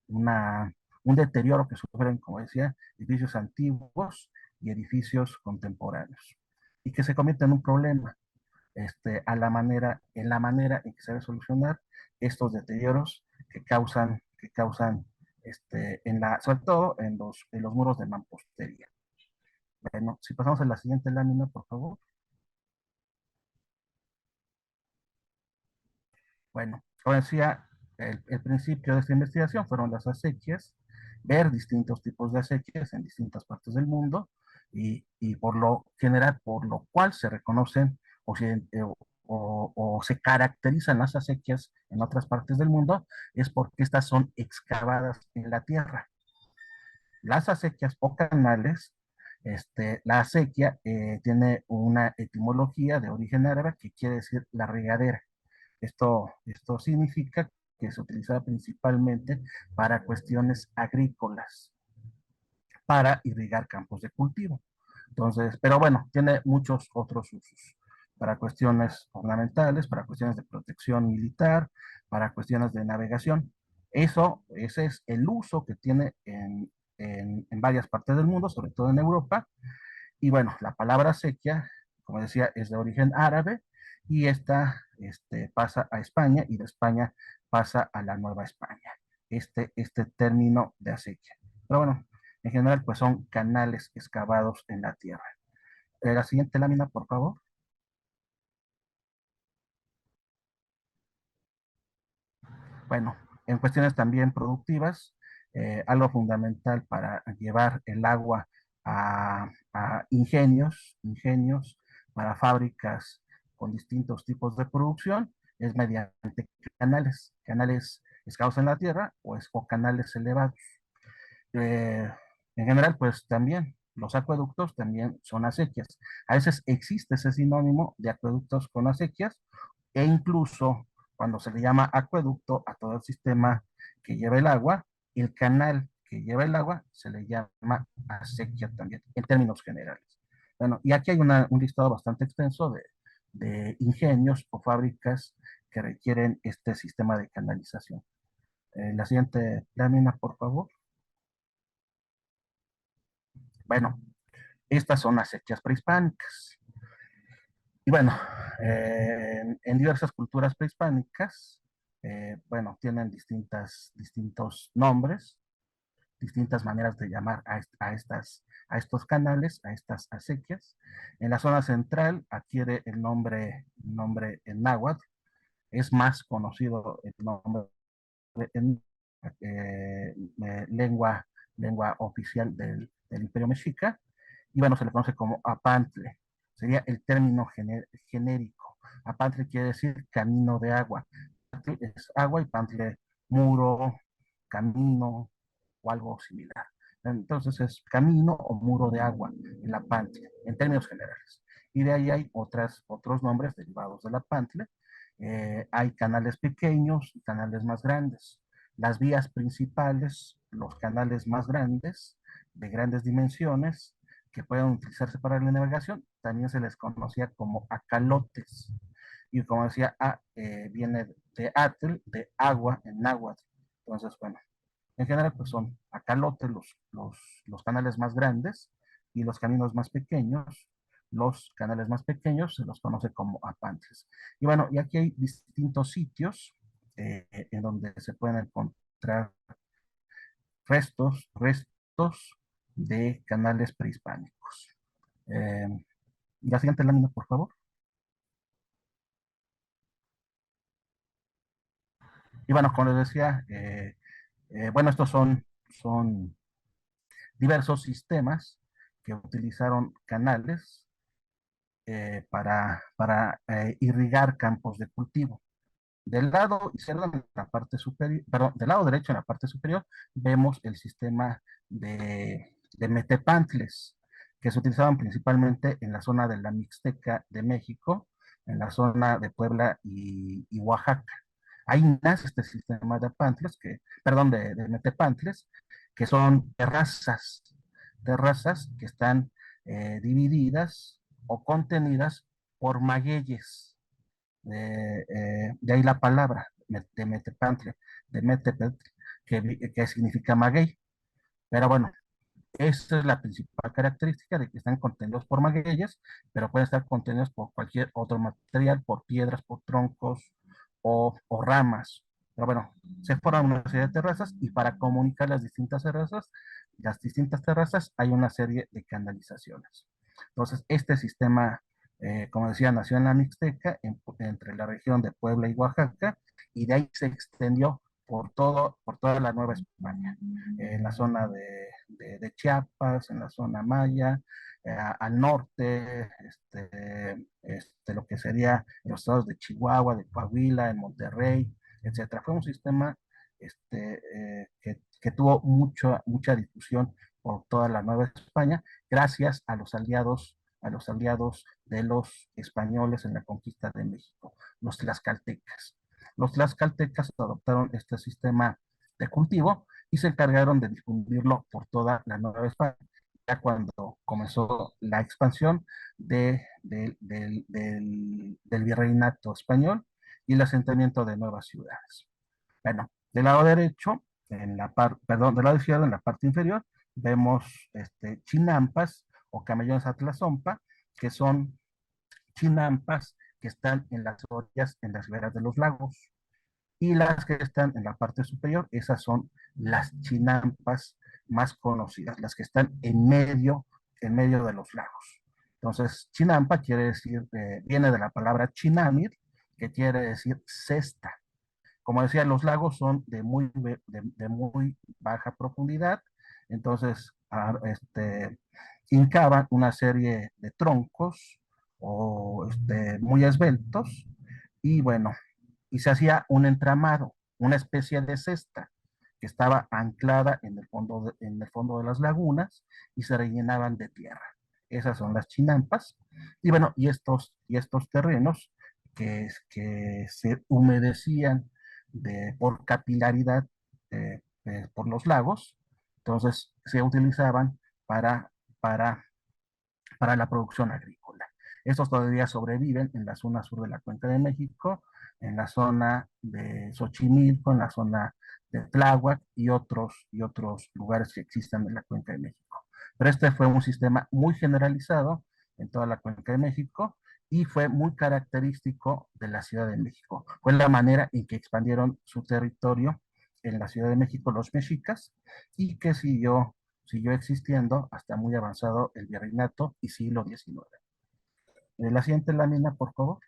un deterioro que sufren, como decía, edificios antiguos y edificios contemporáneos, y que se convierte en un problema en la manera en que se debe solucionar estos deterioros que causan sobre todo en los muros de mampostería. Bueno, si pasamos a la siguiente lámina, por favor. Bueno, como decía, el principio de esta investigación fueron las acequias, ver distintos tipos de acequias en distintas partes del mundo, y por lo general, por lo cual se reconocen o se caracterizan las acequias en otras partes del mundo, es porque estas son excavadas en la tierra. Las acequias o canales, la acequia tiene una etimología de origen árabe que quiere decir la regadera. Esto significa que se utilizaba principalmente para cuestiones agrícolas, para irrigar campos de cultivo. Entonces, pero bueno, tiene muchos otros usos, para cuestiones ornamentales, para cuestiones de protección militar, para cuestiones de navegación. Ese es el uso que tiene en varias partes del mundo, sobre todo en Europa. Y bueno, la palabra sequía, como decía, es de origen árabe, y esta pasa a España, y de España pasa a la Nueva España, este término de acequia. Pero bueno, en general, pues son canales excavados en la tierra. La siguiente lámina, por favor. Bueno, en cuestiones también productivas, algo fundamental para llevar el agua a ingenios para fábricas con distintos tipos de producción, es mediante canales excavados en la tierra, o canales elevados. Eh, en general, pues también los acueductos también son acequias. A veces existe ese sinónimo de acueductos con acequias, e incluso cuando se le llama acueducto a todo el sistema que lleva el agua, el canal que lleva el agua se le llama acequia también, en términos generales. Bueno, y aquí hay un listado bastante extenso de ingenios o fábricas que requieren este sistema de canalización. La siguiente lámina, por favor. Bueno, estas son acequias prehispánicas. Y bueno, en diversas culturas prehispánicas, bueno, tienen distintos nombres, distintas maneras de llamar a estos canales, a estas acequias. En la zona central adquiere el nombre en náhuatl. Es más conocido el nombre en lengua oficial del Imperio Mexica, y bueno, se le conoce como Apantle. Sería el término genérico. Apantle quiere decir camino de agua. Es agua, y pantle, muro, camino o algo similar. Entonces es camino o muro de agua, el Apantle, en términos generales. Y de ahí hay otros nombres derivados del Apantle. Hay canales pequeños y canales más grandes. Las vías principales, los canales más grandes, de grandes dimensiones, que pueden utilizarse para la navegación, también se les conocía como acalotes. Y como decía, viene de atl, de agua en náhuatl. Entonces, bueno, en general, pues son acalotes los canales más grandes, y los caminos más pequeños, los canales más pequeños se los conoce como apantes. Y bueno, y aquí hay distintos sitios en donde se pueden encontrar restos de canales prehispánicos. Eh, la siguiente lámina, por favor. Y bueno, como les decía, bueno, estos son diversos sistemas que utilizaron canales para irrigar campos de cultivo. Del lado izquierdo, en la parte superior, perdón, del lado derecho, en la parte superior, vemos el sistema de metepantles, que se utilizaban principalmente en la zona de la Mixteca de México, en la zona de Puebla y Oaxaca. Ahí nace este sistema de pantles, perdón, de metepantles, que son terrazas que están divididas o contenidas por magueyes. De ahí la palabra de Metepantle, de Metepetl, que significa maguey. Pero bueno, esa es la principal característica de que están contenidos por magueyes, pero pueden estar contenidos por cualquier otro material, por piedras, por troncos o ramas. Pero bueno, se forman una serie de terrazas y para comunicar las distintas terrazas hay una serie de canalizaciones. Entonces, este sistema, como decía, nació en la Mixteca, entre la región de Puebla y Oaxaca, y de ahí se extendió por toda la Nueva España, en la zona de Chiapas, en la zona maya, al norte, lo que sería los estados de Chihuahua, de Coahuila, en Monterrey, etcétera. Fue un sistema que tuvo mucha difusión por toda la Nueva España, gracias a los aliados de los españoles en la conquista de México, los tlaxcaltecas. Los tlaxcaltecas adoptaron este sistema de cultivo y se encargaron de difundirlo por toda la Nueva España. Ya cuando comenzó la expansión del virreinato español y el asentamiento de nuevas ciudades. Bueno, del lado derecho, perdón, del lado izquierdo, en la parte inferior, vemos chinampas o camellones atlazompa, que son chinampas que están en las orillas, en las veras de los lagos. Y las que están en la parte superior, esas son las chinampas más conocidas, las que están en medio de los lagos. Entonces, chinampa quiere decir, viene de la palabra chinamir, que quiere decir cesta. Como decía, los lagos son de muy baja profundidad, entonces hincaban una serie de troncos muy esbeltos, y bueno, y se hacía un entramado, una especie de cesta que estaba anclada en el fondo de las lagunas y se rellenaban de tierra. Esas son las chinampas. Y bueno, y estos terrenos que se humedecían por capilaridad por los lagos, entonces se utilizaban para, para la producción agrícola. Estos todavía sobreviven en la zona sur de la Cuenca de México, en la zona de Xochimilco, en la zona de Tláhuac y otros lugares que existen en la Cuenca de México. Pero este fue un sistema muy generalizado en toda la Cuenca de México y fue muy característico de la Ciudad de México. Fue la manera en que expandieron su territorio en la Ciudad de México los mexicas y que siguió existiendo hasta muy avanzado el virreinato y siglo XIX. La siguiente lámina, por favor.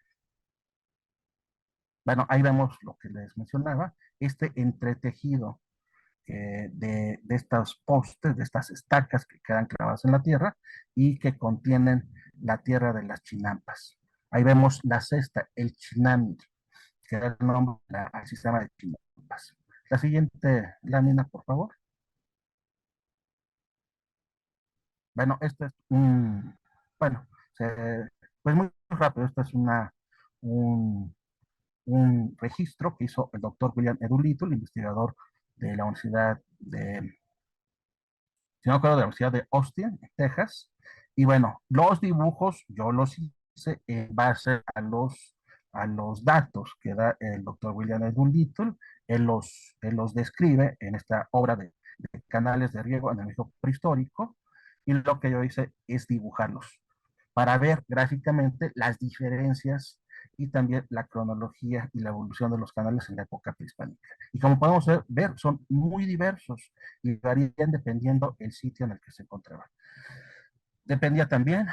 Bueno, ahí vemos lo que les mencionaba, este entretejido de estos postes, de estas estacas que quedan clavadas en la tierra y que contienen la tierra de las chinampas. Ahí vemos la cesta, el chinamir, que da el nombre al sistema de chinampas. La siguiente lámina, por favor. Bueno, esto es bueno, pues muy rápido, esto es un, un registro que hizo el doctor William Edulito, el investigador de la Universidad si no me acuerdo, de la Universidad de Austin, en Texas. Y bueno, los dibujos yo los hice en base a los datos que da el doctor William Edwin Little. Él los describe en esta obra de canales de riego en el México prehistórico, y lo que yo hice es dibujarlos para ver gráficamente las diferencias y también la cronología y la evolución de los canales en la época prehispánica. Y como podemos ver, son muy diversos y varían dependiendo el sitio en el que se encontraban. Dependía también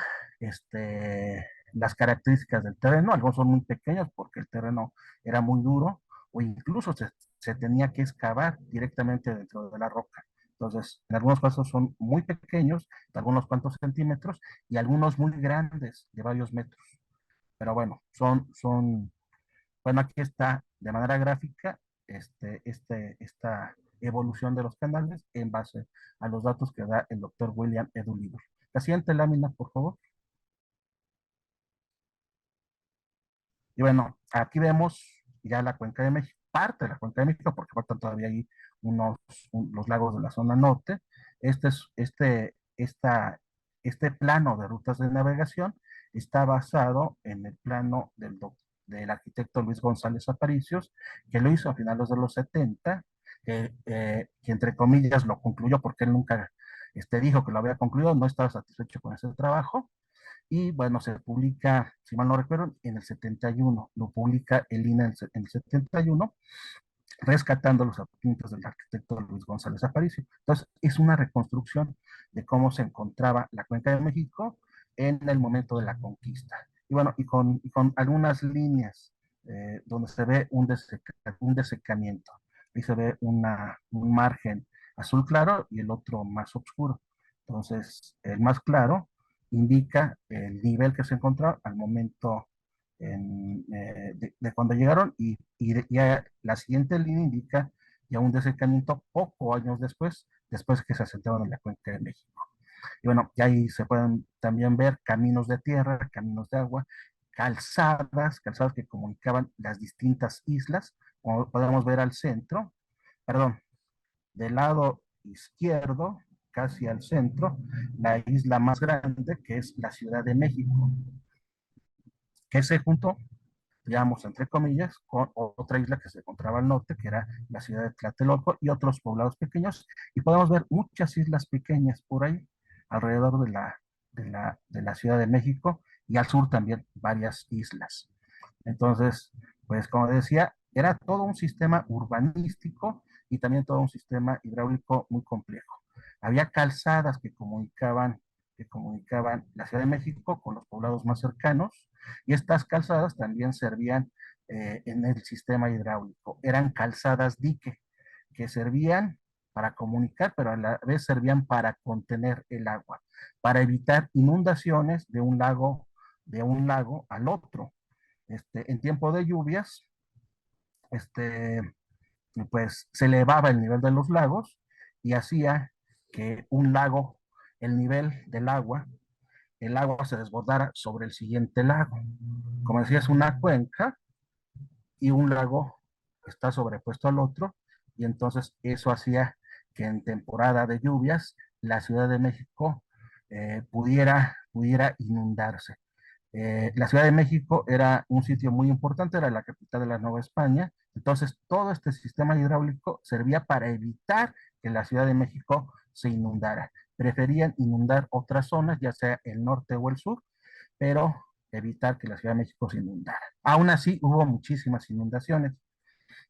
las características del terreno. Algunos son muy pequeños porque el terreno era muy duro, o incluso se tenía que excavar directamente dentro de la roca. Entonces, en algunos casos son muy pequeños, de algunos cuantos centímetros, y algunos muy grandes, de varios metros. Pero bueno, bueno, aquí está de manera gráfica esta evolución de los canales en base a los datos que da el doctor William Edulidor. La siguiente lámina, por favor. Y bueno, aquí vemos ya la Cuenca de México, parte de la Cuenca de México, porque faltan todavía ahí los lagos de la zona norte. Este, es, este plano de rutas de navegación está basado en el plano del arquitecto Luis González Aparicios, que lo hizo a finales de los 70, que entre comillas lo concluyó porque él nunca dijo que lo había concluido, no estaba satisfecho con ese trabajo. Y bueno, se publica, si mal no recuerdo, en el 71, lo publica el INA en el 71, rescatando los apuntes del arquitecto Luis González Aparicio. Entonces, es una reconstrucción de cómo se encontraba la Cuenca de México en el momento de la conquista. Y bueno, con algunas líneas donde se ve un desecamiento. Ahí se ve un margen azul claro y el otro más oscuro. Entonces, el más claro indica el nivel que se encontraba al momento de cuando llegaron y ya la siguiente línea indica ya un desecamiento poco años después que se asentaron en la Cuenca de México. Y bueno, y ahí se pueden también ver caminos de tierra, caminos de agua, calzadas que comunicaban las distintas islas, como podemos ver al centro, perdón, del lado izquierdo, casi al centro, la isla más grande, que es la Ciudad de México, que se juntó, digamos, entre comillas, con otra isla que se encontraba al norte, que era la ciudad de Tlatelolco, y otros poblados pequeños, y podemos ver muchas islas pequeñas por ahí, alrededor de la Ciudad de México, y al sur también varias islas. Entonces, pues como decía, era todo un sistema urbanístico y también todo un sistema hidráulico muy complejo. Había calzadas que comunicaban la Ciudad de México con los poblados más cercanos, y estas calzadas también servían en el sistema hidráulico. Eran calzadas dique que servían para comunicar, pero a la vez servían para contener el agua, para evitar inundaciones de un lago al otro. En tiempo de lluvias, este, pues se elevaba el nivel de los lagos y hacía que un lago, el nivel del agua, el agua se desbordara sobre el siguiente lago. Como decía, es una cuenca y un lago está sobrepuesto al otro, y entonces eso hacía que en temporada de lluvias la Ciudad de México pudiera inundarse. La Ciudad de México era un sitio muy importante, era la capital de la Nueva España, entonces todo este sistema hidráulico servía para evitar que la Ciudad de México se inundara. Preferían inundar otras zonas, ya sea el norte o el sur, pero evitar que la Ciudad de México se inundara. Aún así, hubo muchísimas inundaciones.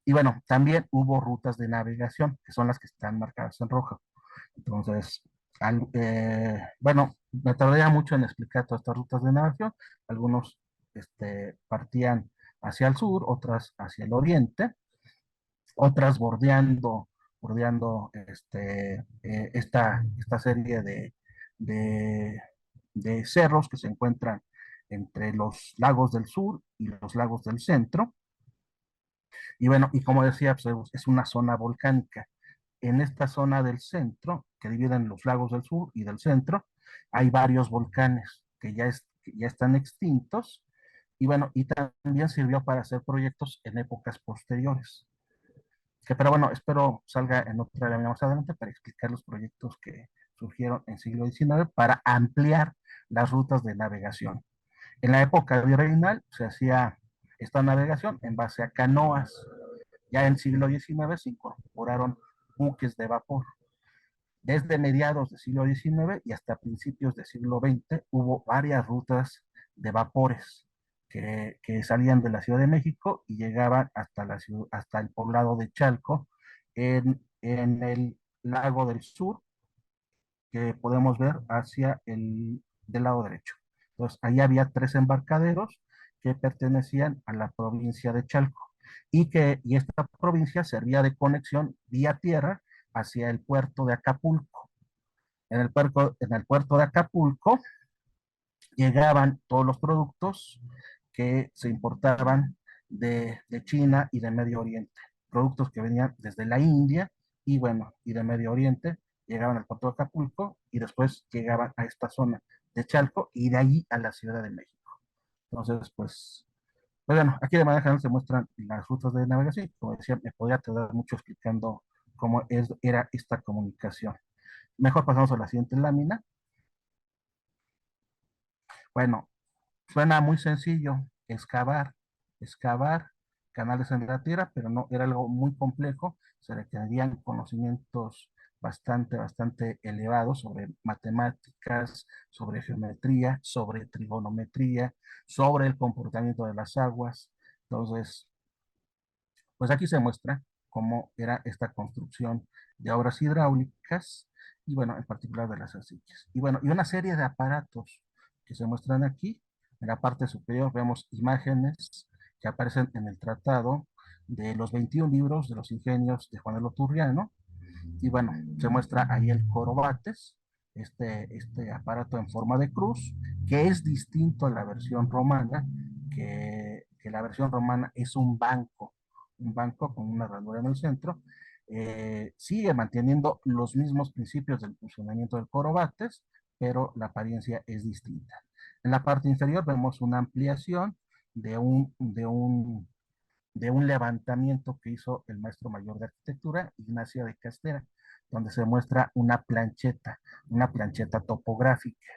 Y bueno, también hubo rutas de navegación, que son las que están marcadas en rojo. Entonces, bueno, me tardaría mucho en explicar todas estas rutas de navegación. Algunos partían hacia el sur, otras hacia el oriente, otras bordeando esta serie de, de cerros que se encuentran entre los lagos del sur y los lagos del centro. Y bueno, y como decía, pues, es una zona volcánica. En esta zona del centro, que dividen los lagos del sur y del centro, hay varios volcanes que ya están extintos. Y bueno, y también sirvió para hacer proyectos en épocas posteriores. Pero bueno, espero salga en otra lámina más adelante para explicar los proyectos que surgieron en siglo XIX para ampliar las rutas de navegación. En la época virreinal se hacía esta navegación en base a canoas. Ya en siglo XIX se incorporaron buques de vapor. Desde mediados del siglo XIX y hasta principios del siglo XX hubo varias rutas de vapores que salían de la Ciudad de México y llegaban hasta el poblado de Chalco en el lago del sur, que podemos ver del lado derecho. Entonces, ahí había 3 embarcaderos que pertenecían a la provincia de Chalco y esta provincia servía de conexión vía tierra hacia el puerto de Acapulco. En el puerto de Acapulco llegaban todos los productos que se importaban de China y de Medio Oriente, productos que venían desde la India y bueno, y de Medio Oriente, llegaban al puerto de Acapulco y después llegaban a esta zona de Chalco y de ahí a la Ciudad de México. Entonces, pues bueno, aquí de manera general se muestran las rutas de navegación. Como decía, me podría tardar mucho explicando cómo era esta comunicación. Mejor pasamos a la siguiente lámina. Bueno, suena muy sencillo, excavar canales en la tierra, pero no, era algo muy complejo, se requerían conocimientos bastante elevados sobre matemáticas, sobre geometría, sobre trigonometría, sobre el comportamiento de las aguas. Entonces, pues aquí se muestra cómo era esta construcción de obras hidráulicas y bueno, en particular de las acequias. Y bueno, y una serie de aparatos que se muestran aquí. En la parte superior vemos imágenes que aparecen en el tratado de los 21 libros de los ingenios de Juan de Turriano. Y bueno, se muestra ahí el corobates, este aparato en forma de cruz, que es distinto a la versión romana, que la versión romana es un banco con una ranura en el centro. Sigue manteniendo los mismos principios del funcionamiento del corobates, pero la apariencia es distinta. En la parte inferior vemos una ampliación de un levantamiento que hizo el maestro mayor de arquitectura, Ignacio de Castera, donde se muestra una plancheta topográfica,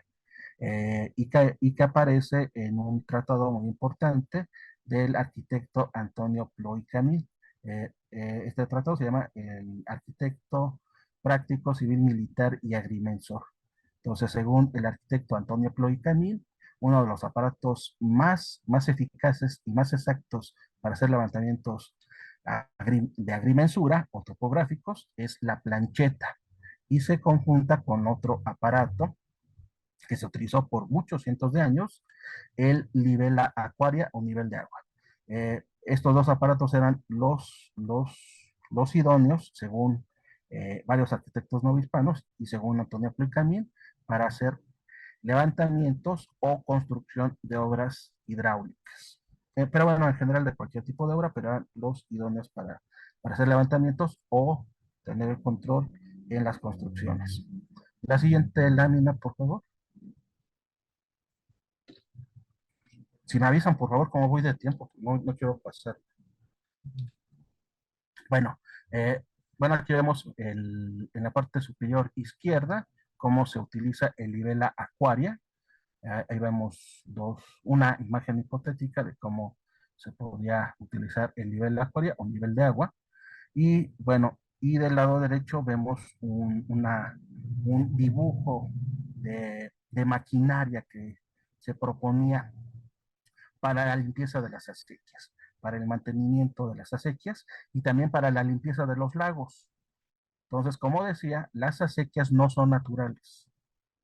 y que aparece en un tratado muy importante del arquitecto Antonio Plo y Camil. Este tratado se llama el Arquitecto Práctico Civil Militar y Agrimensor. Entonces, según el arquitecto Antonio Plo y Camil, uno de los aparatos más eficaces y más exactos para hacer levantamientos de agrimensura o topográficos es la plancheta, y se conjunta con otro aparato que se utilizó por muchos cientos de años, el libela acuaria o nivel de agua. Estos dos aparatos eran los idóneos, según varios arquitectos novohispanos y según Antonio Plicamín, para hacer levantamientos o construcción de obras hidráulicas. Pero bueno, en general de cualquier tipo de obra, pero eran los idóneos para hacer levantamientos o tener el control en las construcciones. La siguiente lámina, por favor. Si me avisan, por favor, cómo voy de tiempo, no quiero pasar. Bueno, bueno, aquí vemos en la parte superior izquierda cómo se utiliza el libela acuaria. Ahí vemos una imagen hipotética de cómo se podría utilizar el nivel de acuaria o nivel de agua. Y bueno, y del lado derecho vemos un dibujo de maquinaria que se proponía para la limpieza de las acequias, para el mantenimiento de las acequias y también para la limpieza de los lagos. Entonces, como decía, las acequias no son naturales.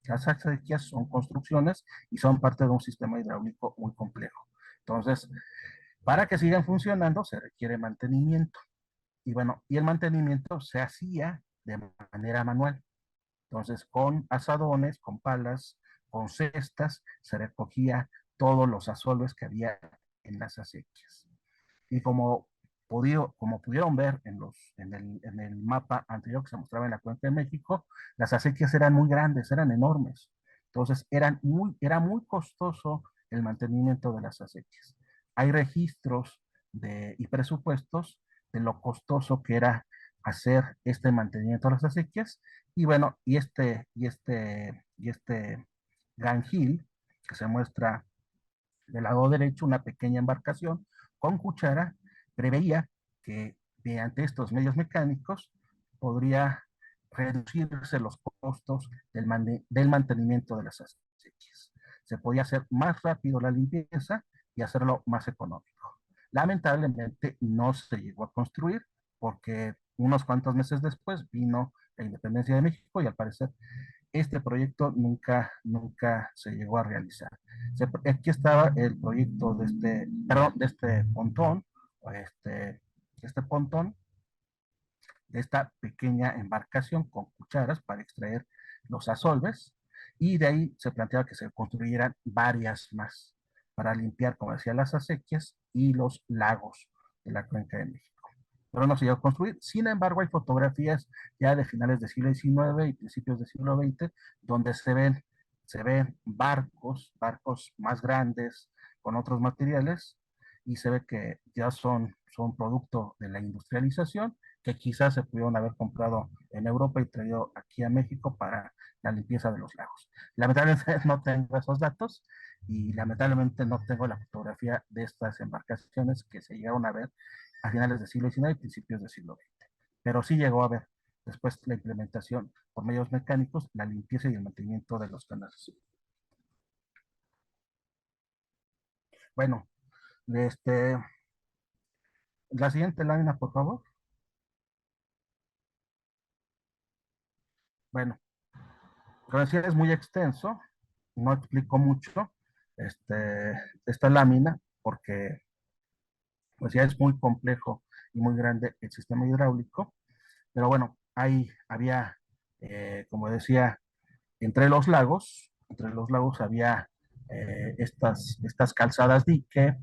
Las acequias son construcciones y son parte de un sistema hidráulico muy complejo. Entonces, para que sigan funcionando se requiere mantenimiento. Y bueno, y el mantenimiento se hacía de manera manual. Entonces, con azadones, con palas, con cestas, se recogía todos los asolves que había en las acequias. Y como pudieron ver en el mapa anterior que se mostraba en la cuenca de México, las acequias eran muy grandes, eran enormes. Entonces, era muy costoso el mantenimiento de las acequias. Hay registros y presupuestos de lo costoso que era hacer este mantenimiento de las acequias. Y bueno, y este gangil, que se muestra del lado derecho, una pequeña embarcación con cuchara, preveía que mediante estos medios mecánicos podría reducirse los costos del mantenimiento de las acequias. Se podía hacer más rápido la limpieza y hacerlo más económico. Lamentablemente no se llegó a construir porque unos cuantos meses después vino la independencia de México y al parecer este proyecto nunca se llegó a realizar. Aquí estaba el proyecto de este pontón, este pontón, de esta pequeña embarcación con cucharas para extraer los asolves, y de ahí se planteaba que se construyeran varias más para limpiar, como decía, las acequias y los lagos de la cuenca de México. Pero no se llegó a construir. Sin embargo, hay fotografías ya de finales del siglo XIX y principios del siglo XX donde se ven barcos más grandes con otros materiales, y se ve que ya son producto de la industrialización, que quizás se pudieron haber comprado en Europa y traído aquí a México para la limpieza de los lagos. Lamentablemente no tengo esos datos, y lamentablemente no tengo la fotografía de estas embarcaciones que se llegaron a ver a finales del siglo XIX y principios del siglo XX. Pero sí llegó a ver después la implementación por medios mecánicos, la limpieza y el mantenimiento de los canales. Bueno, este, la siguiente lámina, por favor. Bueno, como decía, es muy extenso, no explico mucho esta lámina porque pues ya es muy complejo y muy grande el sistema hidráulico, pero bueno, había, como decía, entre los lagos había estas calzadas dique,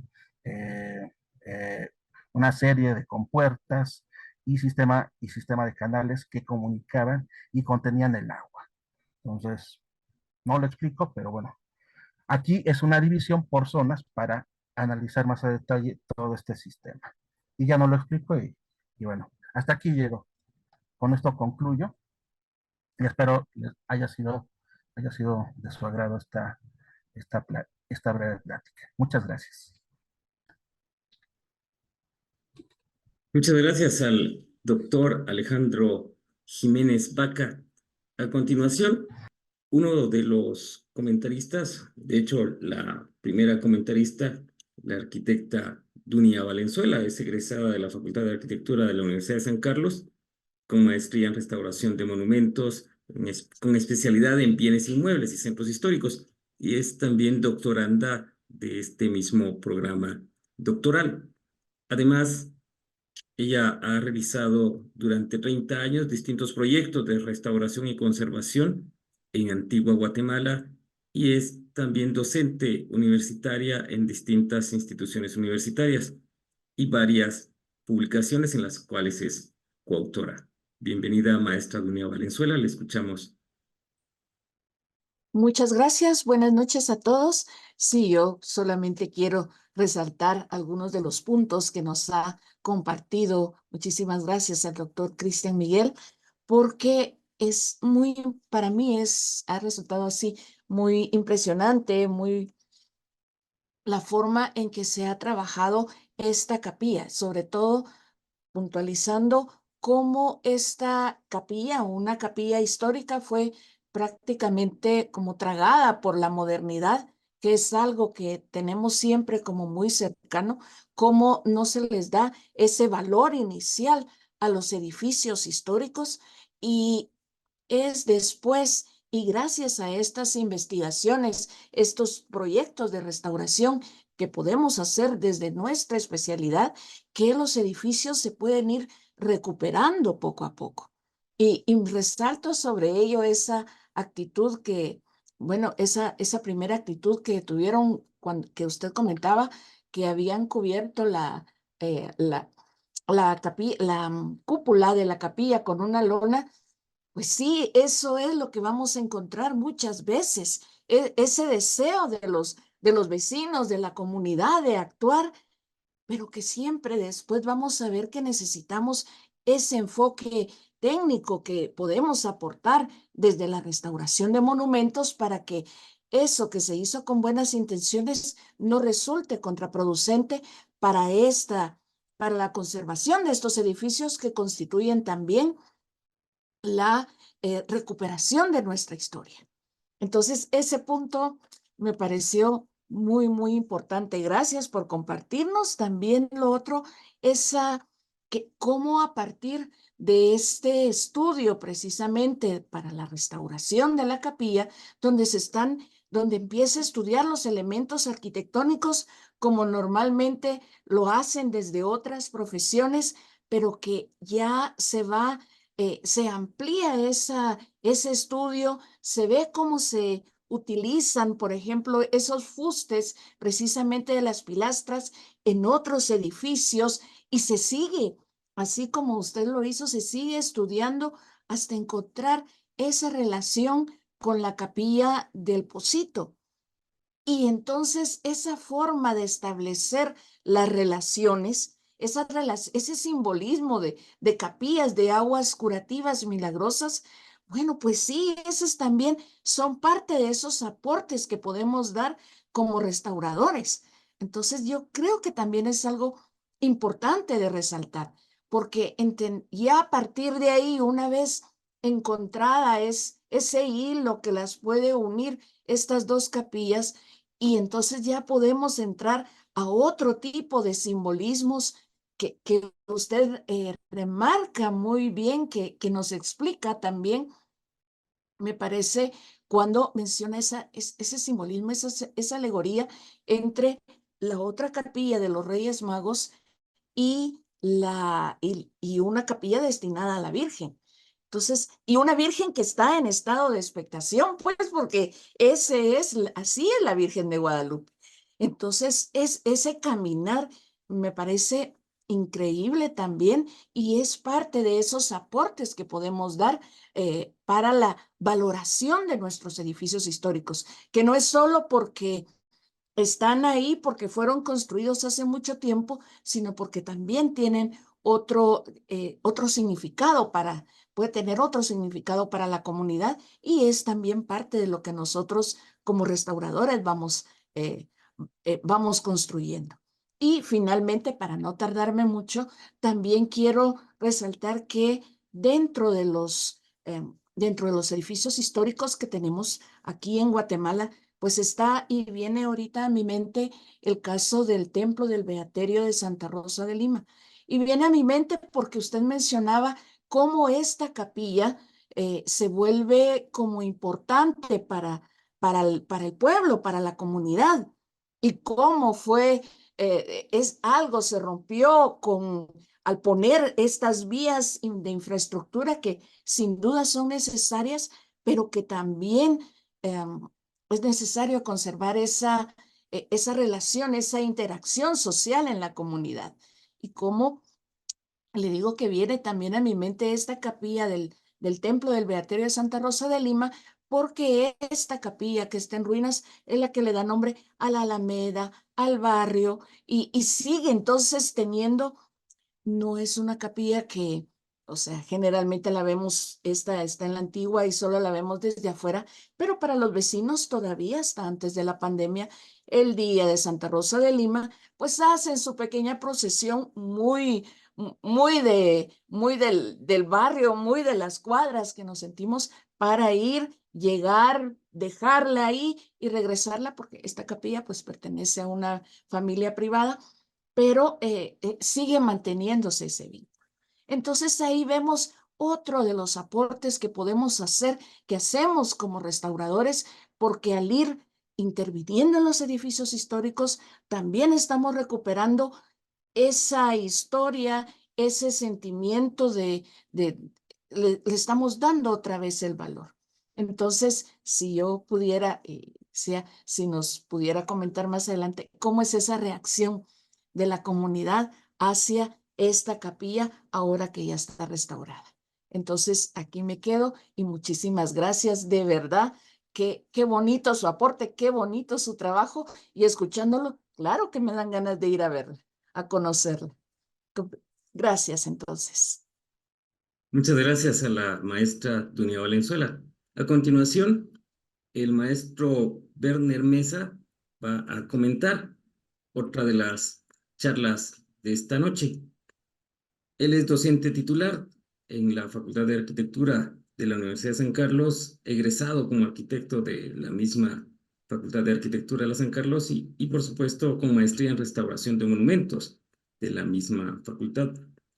eh, eh, una serie de compuertas y sistema de canales que comunicaban y contenían el agua. Entonces, no lo explico, pero bueno, aquí es una división por zonas para analizar más a detalle todo este sistema. Y ya no lo explico, y bueno, hasta aquí llego. Con esto concluyo y espero les haya sido de su agrado esta breve plática. Muchas gracias. Muchas gracias al doctor Alejandro Jiménez Vaca. A continuación, uno de los comentaristas, de hecho, la primera comentarista, la arquitecta Dunia Valenzuela, es egresada de la Facultad de Arquitectura de la Universidad de San Carlos, con maestría en restauración de monumentos, con especialidad en bienes inmuebles y centros históricos, y es también doctoranda de este mismo programa doctoral. Además, ella ha realizado durante 30 años distintos proyectos de restauración y conservación en Antigua Guatemala, y es también docente universitaria en distintas instituciones universitarias y varias publicaciones en las cuales es coautora. Bienvenida, maestra Dunia Valenzuela, le escuchamos. Muchas gracias. Buenas noches a todos. Sí, yo solamente quiero resaltar algunos de los puntos que nos ha compartido. Muchísimas gracias al doctor Cristian Miguel, porque para mí ha resultado así muy impresionante, la forma en que se ha trabajado esta capilla, sobre todo puntualizando cómo esta capilla, una capilla histórica, fue prácticamente como tragada por la modernidad, que es algo que tenemos siempre como muy cercano, cómo no se les da ese valor inicial a los edificios históricos, y es después y gracias a estas investigaciones, estos proyectos de restauración que podemos hacer desde nuestra especialidad, que los edificios se pueden ir recuperando poco a poco. Y resalto sobre ello esa actitud esa primera actitud que tuvieron cuando que usted comentaba, que habían cubierto la cúpula de la capilla con una lona. Pues sí, eso es lo que vamos a encontrar muchas veces, ese deseo de los vecinos, de la comunidad de actuar, pero que siempre después vamos a ver que necesitamos ese enfoque técnico que podemos aportar desde la restauración de monumentos para que eso que se hizo con buenas intenciones no resulte contraproducente para para la conservación de estos edificios que constituyen también la recuperación de nuestra historia. Entonces, ese punto me pareció muy, muy importante. Gracias por compartirnos. También lo otro es cómo a partir de este estudio precisamente para la restauración de la capilla, donde empieza a estudiar los elementos arquitectónicos como normalmente lo hacen desde otras profesiones, pero que ya se amplía ese estudio, se ve cómo se utilizan, por ejemplo, esos fustes precisamente de las pilastras en otros edificios y se sigue, así como usted lo hizo, se sigue estudiando hasta encontrar esa relación con la capilla del Pocito. Y entonces esa forma de establecer las relaciones, ese simbolismo de capillas, de aguas curativas milagrosas, bueno, pues sí, esos también son parte de esos aportes que podemos dar como restauradores. Entonces yo creo que también es algo importante de resaltar, porque ya a partir de ahí, una vez encontrada ese hilo que las puede unir estas dos capillas, y entonces ya podemos entrar a otro tipo de simbolismos que usted remarca muy bien, que nos explica también, me parece, cuando menciona ese simbolismo, esa alegoría entre la otra capilla de los Reyes Magos y una capilla destinada a la Virgen. Entonces, y una Virgen que está en estado de expectación, pues porque así es la Virgen de Guadalupe. Entonces, ese caminar me parece increíble también y es parte de esos aportes que podemos dar para la valoración de nuestros edificios históricos, que no es solo porque están ahí porque fueron construidos hace mucho tiempo, sino porque también tienen otro significado puede tener otro significado para la comunidad y es también parte de lo que nosotros como restauradores vamos construyendo. Y finalmente, para no tardarme mucho, también quiero resaltar que dentro de los edificios históricos que tenemos aquí en Guatemala, pues está y viene ahorita a mi mente el caso del Templo del Beaterio de Santa Rosa de Lima. Y viene a mi mente porque usted mencionaba cómo esta capilla se vuelve como importante para el pueblo, para la comunidad, y cómo se rompió al poner estas vías de infraestructura que sin duda son necesarias, pero que también es necesario conservar esa relación, esa interacción social en la comunidad. Y cómo le digo que viene también a mi mente esta capilla del Templo del Beaterio de Santa Rosa de Lima, porque esta capilla que está en ruinas es la que le da nombre a la Alameda, al barrio, y sigue entonces no es una capilla que, o sea, generalmente la vemos, esta está en la antigua y solo la vemos desde afuera, pero para los vecinos todavía, hasta antes de la pandemia, el día de Santa Rosa de Lima, pues hacen su pequeña procesión muy del barrio, muy de las cuadras que nos sentimos para llegar, dejarla ahí y regresarla, porque esta capilla pues pertenece a una familia privada, pero sigue manteniéndose ese vínculo. Entonces ahí vemos otro de los aportes que podemos hacer, que hacemos como restauradores, porque al ir interviniendo en los edificios históricos, también estamos recuperando esa historia, ese sentimiento le estamos dando otra vez el valor. Entonces, si yo pudiera, si nos pudiera comentar más adelante, ¿cómo es esa reacción de la comunidad hacia esta capilla ahora que ya está restaurada? Entonces, aquí me quedo y muchísimas gracias, de verdad. Qué bonito su aporte, qué bonito su trabajo, y escuchándolo, claro que me dan ganas de ir a verla, a conocerla. Gracias, entonces. Muchas gracias a la maestra Dunia Valenzuela. A continuación, el maestro Werner Mesa va a comentar otra de las charlas de esta noche. Él es docente titular en la Facultad de Arquitectura de la Universidad de San Carlos, egresado como arquitecto de la misma Facultad de Arquitectura de la San Carlos y por supuesto, con maestría en restauración de monumentos de la misma facultad.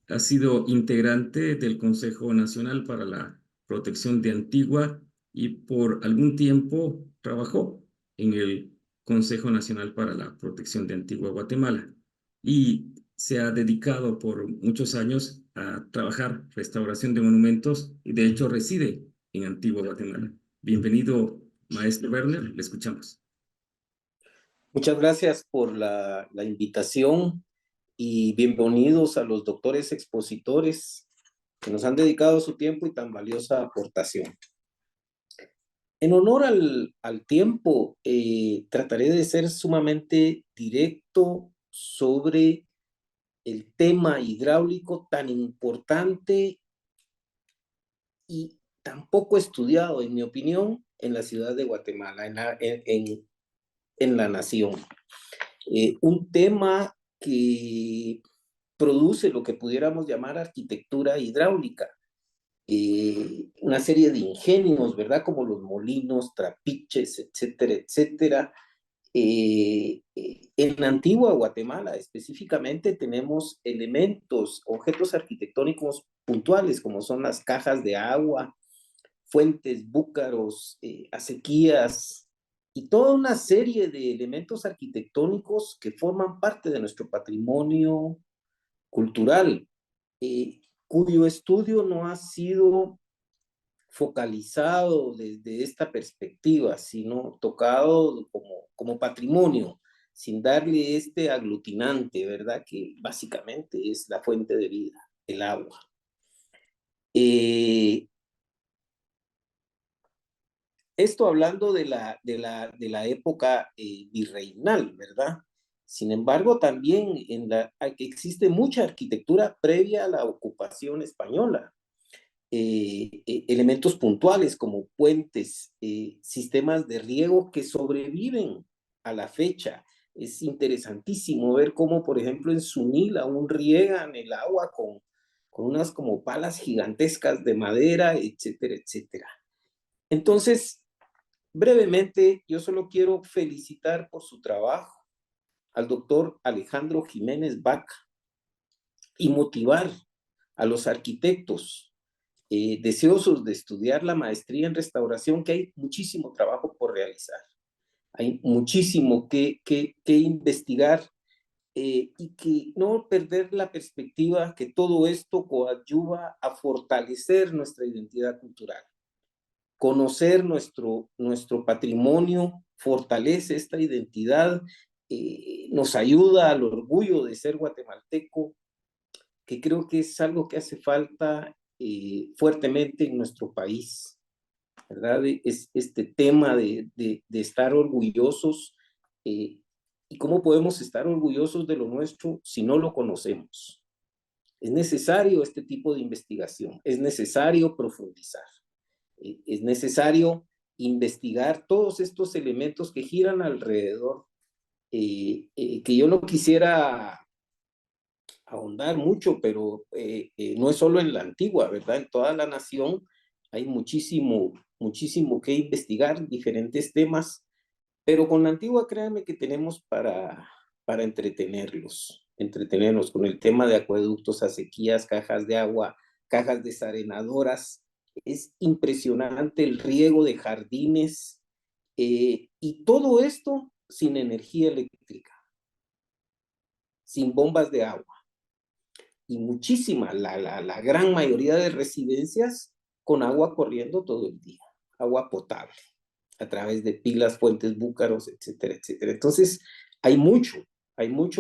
Ha sido integrante del Consejo Nacional para la Protección de Antigua y por algún tiempo trabajó en el Consejo Nacional para la Protección de Antigua Guatemala. Y se ha dedicado por muchos años a trabajar restauración de monumentos y de hecho reside en Antigua Guatemala. Bienvenido, maestro Werner, le escuchamos. Muchas gracias por la invitación y bienvenidos a los doctores expositores que nos han dedicado su tiempo y tan valiosa aportación. En honor al tiempo, trataré de ser sumamente directo sobre el tema hidráulico tan importante y tan poco estudiado, en mi opinión, en la ciudad de Guatemala, en la nación. Un tema que produce lo que pudiéramos llamar arquitectura hidráulica. Una serie de ingenios, ¿verdad? Como los molinos, trapiches, etcétera, etcétera. En Antigua Guatemala específicamente tenemos elementos, objetos arquitectónicos puntuales, como son las cajas de agua, fuentes, búcaros, acequias, y toda una serie de elementos arquitectónicos que forman parte de nuestro patrimonio cultural, cuyo estudio no ha sido focalizado desde esta perspectiva, sino tocado como patrimonio, sin darle este aglutinante, ¿verdad? Que básicamente es la fuente de vida, el agua. Esto hablando de la época virreinal, ¿verdad? Sin embargo, también existe mucha arquitectura previa a la ocupación española. Elementos puntuales como puentes, sistemas de riego que sobreviven a la fecha. Es interesantísimo ver cómo, por ejemplo, en Sunil aún riegan el agua con unas como palas gigantescas de madera, etcétera, etcétera. Entonces, brevemente, yo solo quiero felicitar por su trabajo al doctor Alejandro Jiménez Vaca y motivar a los arquitectos deseosos de estudiar la maestría en restauración, que hay muchísimo trabajo por realizar. Hay muchísimo que investigar y que no perder la perspectiva que todo esto coadyuva a fortalecer nuestra identidad cultural. Conocer nuestro patrimonio fortalece esta identidad, nos ayuda al orgullo de ser guatemalteco, que creo que es algo que hace falta fuertemente en nuestro país, ¿verdad? Es este tema de estar orgullosos, y cómo podemos estar orgullosos de lo nuestro si no lo conocemos. Es necesario este tipo de investigación, es necesario profundizar, es necesario investigar todos estos elementos que giran alrededor, que yo no quisiera ahondar mucho, pero no es solo en la antigua, ¿verdad? En toda la nación hay muchísimo que investigar, diferentes temas, pero con la antigua créanme que tenemos para entretenernos con el tema de acueductos, acequias, cajas de agua, cajas desarenadoras. Es impresionante el riego de jardines, y todo esto sin energía eléctrica, sin bombas de agua. Y muchísima, la gran mayoría de residencias con agua corriendo todo el día, agua potable, a través de pilas, fuentes, búcaros, etcétera, etcétera. Entonces, hay mucho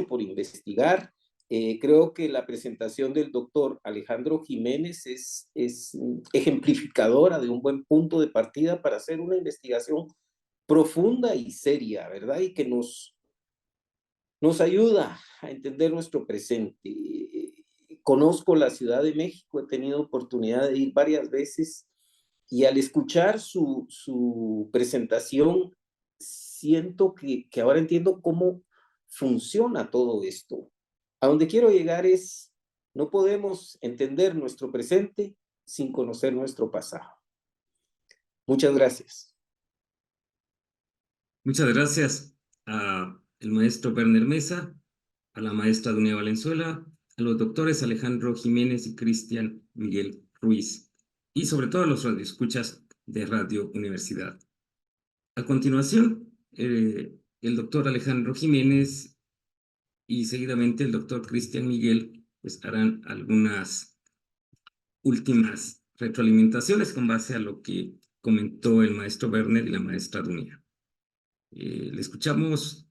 por investigar. Creo que la presentación del doctor Alejandro Jiménez es ejemplificadora de un buen punto de partida para hacer una investigación profunda y seria, ¿verdad? Y que nos ayuda a entender nuestro presente. Conozco la Ciudad de México, he tenido oportunidad de ir varias veces y al escuchar su presentación siento que ahora entiendo cómo funciona todo esto. A donde quiero llegar es, no podemos entender nuestro presente sin conocer nuestro pasado. Muchas gracias. Muchas gracias a el maestro Werner Mesa, a la maestra Dunia Valenzuela, a los doctores Alejandro Jiménez y Cristian Miguel Ruiz, y sobre todo a los radioescuchas de Radio Universidad. A continuación, el doctor Alejandro Jiménez y seguidamente el doctor Cristian Miguel pues harán algunas últimas retroalimentaciones con base a lo que comentó el maestro Werner y la maestra Dunia. Le escuchamos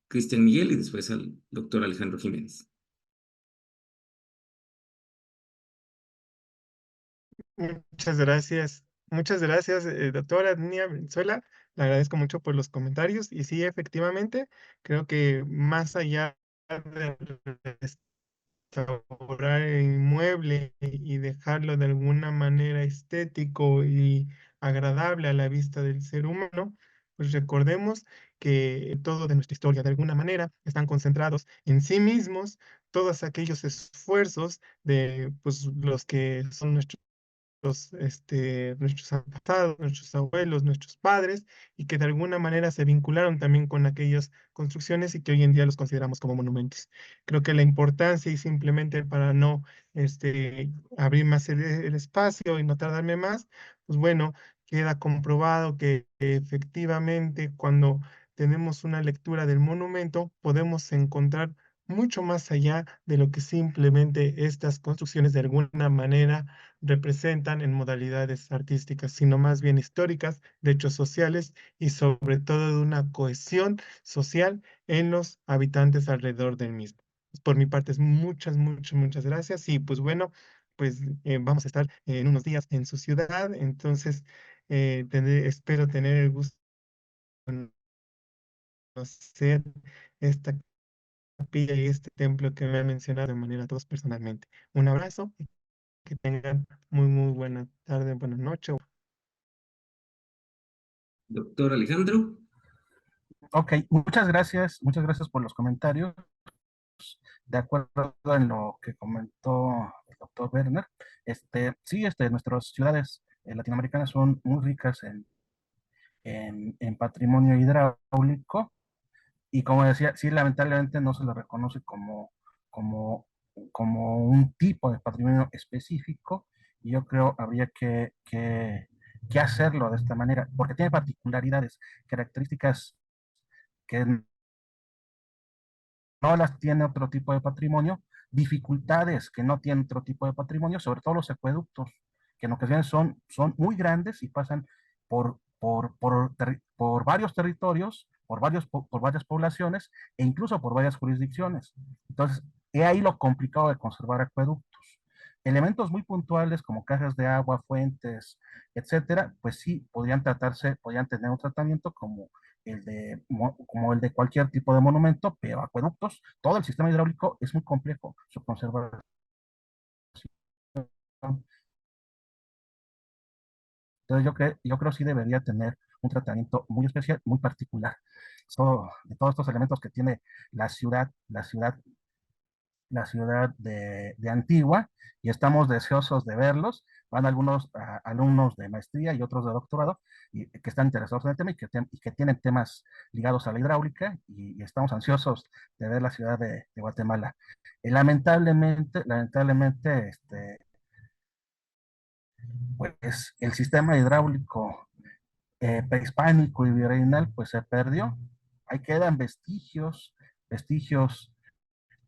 Cristian Miguel y después al doctor Alejandro Jiménez. Muchas gracias, doctora Nia Venezuela. Le agradezco mucho por los comentarios y sí, efectivamente, creo que más allá de restaurar el inmueble y dejarlo de alguna manera estético y agradable a la vista del ser humano, pues recordemos que todo de nuestra historia, de alguna manera, están concentrados en sí mismos, todos aquellos esfuerzos de pues, los que son nuestros antepasados, nuestros abuelos, nuestros padres, y que de alguna manera se vincularon también con aquellas construcciones y que hoy en día los consideramos como monumentos. Creo que la importancia y simplemente para no abrir más el espacio y no tardarme más, pues bueno, queda comprobado que efectivamente cuando tenemos una lectura del monumento podemos encontrar mucho más allá de lo que simplemente estas construcciones de alguna manera representan en modalidades artísticas, sino más bien históricas, de hechos sociales y sobre todo de una cohesión social en los habitantes alrededor del mismo. Por mi parte, muchas gracias y pues bueno, pues vamos a estar en unos días en su ciudad, entonces espero tener el gusto de conocer esta capilla y este templo que me ha mencionado de manera todos personalmente. Un abrazo. Que tengan muy buena tarde, buenas noches. Doctor Alejandro. Ok, muchas gracias por los comentarios. De acuerdo en lo que comentó el doctor Werner, sí, nuestras ciudades latinoamericanas son muy ricas en patrimonio hidráulico y como decía, sí, lamentablemente no se lo reconoce como, como un tipo de patrimonio específico y yo creo habría que hacerlo de esta manera, porque tiene particularidades, características que no las tiene otro tipo de patrimonio, dificultades que no tiene otro tipo de patrimonio, sobre todo los acueductos, que en ocasiones son muy grandes y pasan por varios territorios, por varias poblaciones e incluso por varias jurisdicciones. Entonces, he ahí lo complicado de conservar acueductos. Elementos muy puntuales como cajas de agua, fuentes, etcétera, pues sí, podrían tener un tratamiento como el de cualquier tipo de monumento, pero acueductos, todo el sistema hidráulico es muy complejo, su conservación. Entonces yo creo sí debería tener un tratamiento muy especial, muy particular. De todos estos elementos que tiene la ciudad, la ciudad de Antigua, y estamos deseosos de verlos. Van algunos alumnos de maestría y otros de doctorado que están interesados en el tema y que tienen temas ligados a la hidráulica y estamos ansiosos de ver la ciudad de Guatemala. Lamentablemente, pues el sistema hidráulico prehispánico y virreinal pues se perdió. Ahí quedan vestigios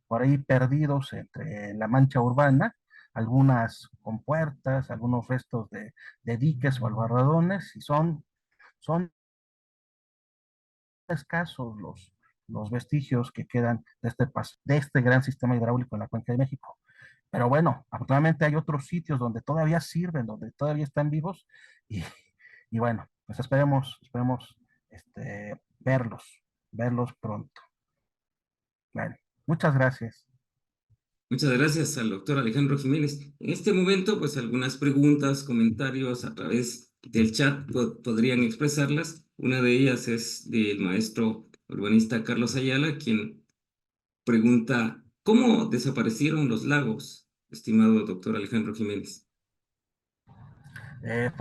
por ahí perdidos entre la mancha urbana, algunas compuertas, algunos restos de diques o albarradones, y son escasos los vestigios que quedan de este gran sistema hidráulico en la Cuenca de México. Pero bueno, afortunadamente hay otros sitios donde todavía sirven, donde todavía están vivos, y, y bueno, pues esperemos verlos pronto. Bueno, muchas gracias. Muchas gracias al doctor Alejandro Jiménez. En este momento, pues algunas preguntas, comentarios a través del chat podrían expresarlas. Una de ellas es del maestro urbanista Carlos Ayala, quien pregunta, ¿cómo desaparecieron los lagos, estimado doctor Alejandro Jiménez?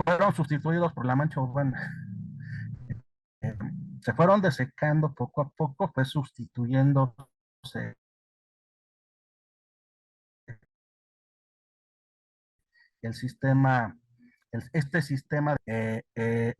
Fueron sustituidos por la mancha urbana. Eh, Se fueron desecando poco a poco, fue sustituyéndose el sistema,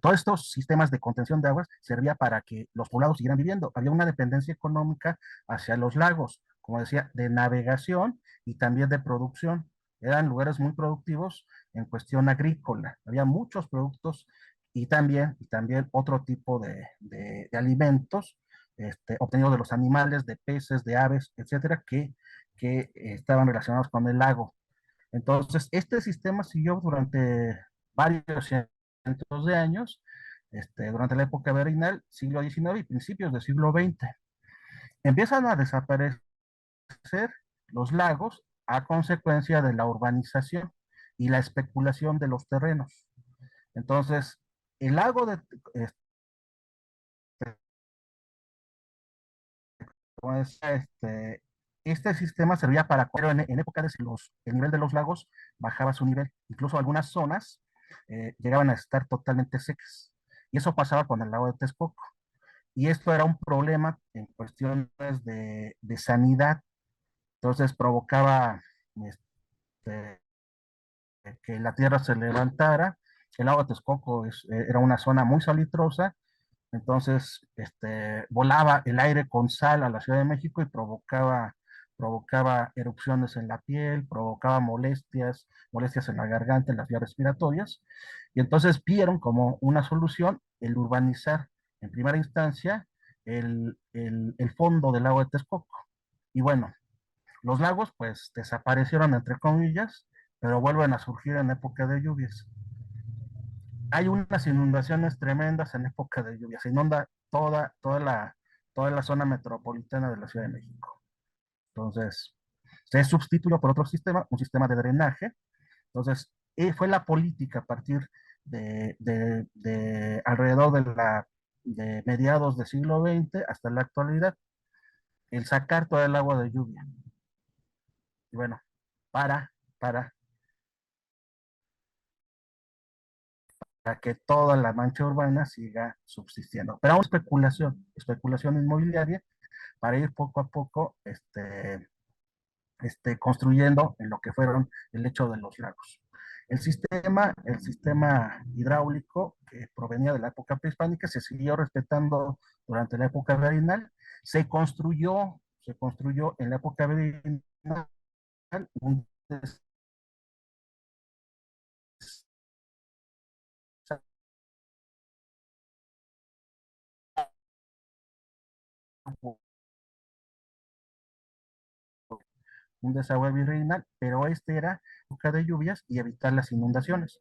todos estos sistemas de contención de aguas servía para que los poblados siguieran viviendo. Había una dependencia económica hacia los lagos, como decía, de navegación y también de producción. Eran lugares muy productivos en cuestión agrícola. Había muchos productos y también otro tipo de alimentos obtenidos de los animales, de peces, de aves, etcétera, que estaban relacionados con el lago. Entonces, este sistema siguió durante varios cientos de años, durante la época virreinal, siglo XIX y principios del siglo XX. Empiezan a desaparecer los lagos a consecuencia de la urbanización y la especulación de los terrenos. Entonces, el lago de, este sistema servía para, pero en época de el nivel de los lagos bajaba su nivel. Incluso algunas zonas llegaban a estar totalmente secas. Y eso pasaba con el lago de Texcoco. Y esto era un problema en cuestiones de sanidad. Entonces provocaba este, que la tierra se levantara. El lago de Texcoco era una zona muy salitrosa, entonces volaba el aire con sal a la Ciudad de México y provocaba erupciones en la piel, provocaba molestias en la garganta, en las vías respiratorias, y entonces vieron como una solución el urbanizar en primera instancia el fondo del lago de Texcoco. Y bueno, los lagos pues desaparecieron entre comillas, pero vuelven a surgir en época de lluvias. Hay unas inundaciones tremendas en época de lluvia. Se inunda toda la zona metropolitana de la Ciudad de México. Entonces, se sustituyó por otro sistema, un sistema de drenaje. Entonces, fue la política a partir de alrededor de mediados del siglo XX hasta la actualidad, el sacar toda el agua de lluvia. Y bueno, para que toda la mancha urbana siga subsistiendo. Pero aún especulación inmobiliaria para ir poco a poco construyendo en lo que fueron el lecho de los lagos. El sistema hidráulico que provenía de la época prehispánica se siguió respetando durante la época virreinal. Se construyó en la época virreinal un desagüe virreinal, pero era época de lluvias y evitar las inundaciones.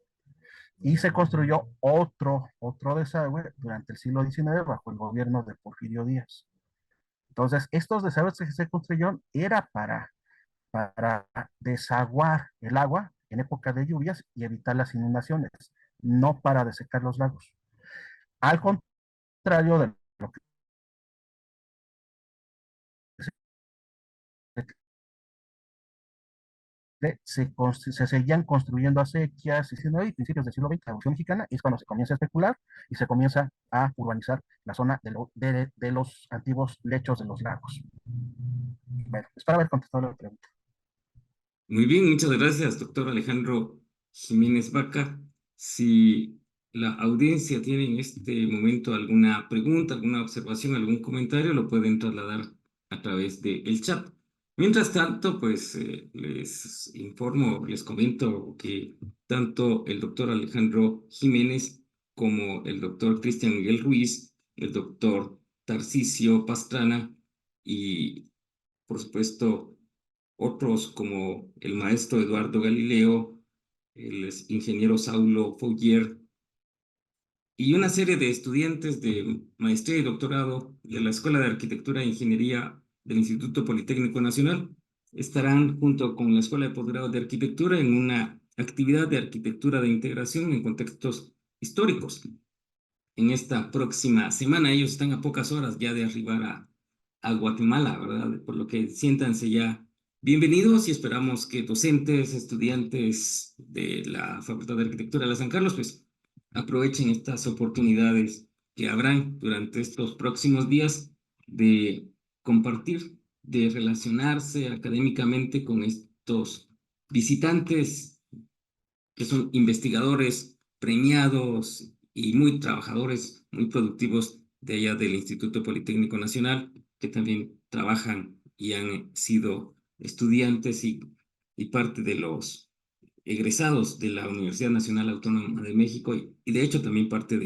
Y se construyó otro desagüe durante el siglo XIX bajo el gobierno de Porfirio Díaz. Entonces, estos desagües que se construyeron era para desaguar el agua en época de lluvias y evitar las inundaciones, no para desecar los lagos. Al contrario de lo que se seguían construyendo acequias y principios del siglo XX, la Revolución Mexicana, es cuando se comienza a especular y se comienza a urbanizar la zona de los antiguos lechos de los lagos. Bueno, espero haber contestado la pregunta. Muy bien, muchas gracias, doctor Alejandro Jiménez Vaca. Si la audiencia tiene en este momento alguna pregunta, alguna observación, algún comentario, lo pueden trasladar a través del chat. Mientras tanto, pues les informo, les comento que tanto el doctor Alejandro Jiménez como el doctor Cristian Miguel Ruiz, el doctor Tarcisio Pastrana y, por supuesto, otros como el maestro Eduardo Galileo, el ingeniero Saulo Foguier y una serie de estudiantes de maestría y doctorado de la Escuela de Arquitectura e Ingeniería del Instituto Politécnico Nacional estarán junto con la Escuela de Posgrado de Arquitectura en una actividad de arquitectura de integración en contextos históricos. En esta próxima semana ellos están a pocas horas ya de arribar a Guatemala, ¿verdad? Por lo que siéntanse ya bienvenidos y esperamos que docentes, estudiantes de la Facultad de Arquitectura de la San Carlos, pues aprovechen estas oportunidades que habrán durante estos próximos días de compartir, de relacionarse académicamente con estos visitantes que son investigadores premiados y muy trabajadores, muy productivos de allá del Instituto Politécnico Nacional, que también trabajan y han sido estudiantes y parte de los egresados de la Universidad Nacional Autónoma de México y de hecho también parte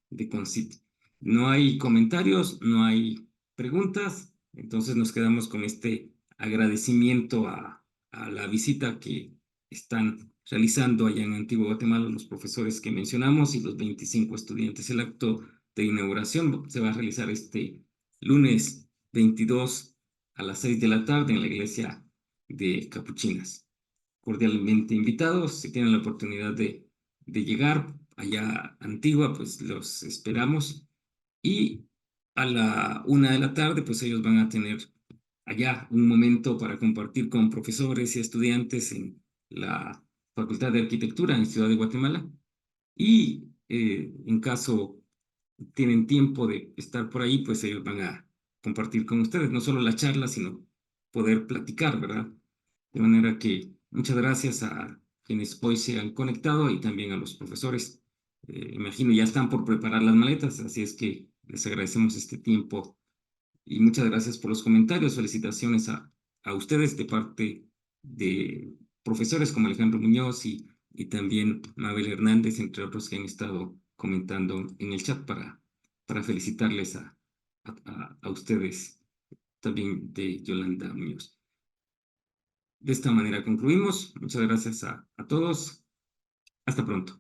de CONCYT. No hay comentarios, no hay preguntas, entonces nos quedamos con este agradecimiento a la visita que están realizando allá en Antigua Guatemala los profesores que mencionamos y los 25 estudiantes. El acto de inauguración se va a realizar este lunes 22 a las 6 de la tarde en la iglesia de Capuchinas. Cordialmente invitados, si tienen la oportunidad de llegar allá a Antigua, pues los esperamos. Y a la 1 de la tarde, pues ellos van a tener allá un momento para compartir con profesores y estudiantes en la Facultad de Arquitectura en Ciudad de Guatemala. Y en caso tienen tiempo de estar por ahí, pues ellos van a compartir con ustedes no solo la charla, sino poder platicar, ¿verdad? De manera que muchas gracias a quienes hoy se han conectado y también a los profesores. Imagino ya están por preparar las maletas, así es que les agradecemos este tiempo y muchas gracias por los comentarios. Felicitaciones a ustedes de parte de profesores como Alejandro Muñoz y también Mabel Hernández, entre otros que han estado comentando en el chat para felicitarles a ustedes, también de Yolanda Muñoz. De esta manera concluimos. Muchas gracias a todos. Hasta pronto.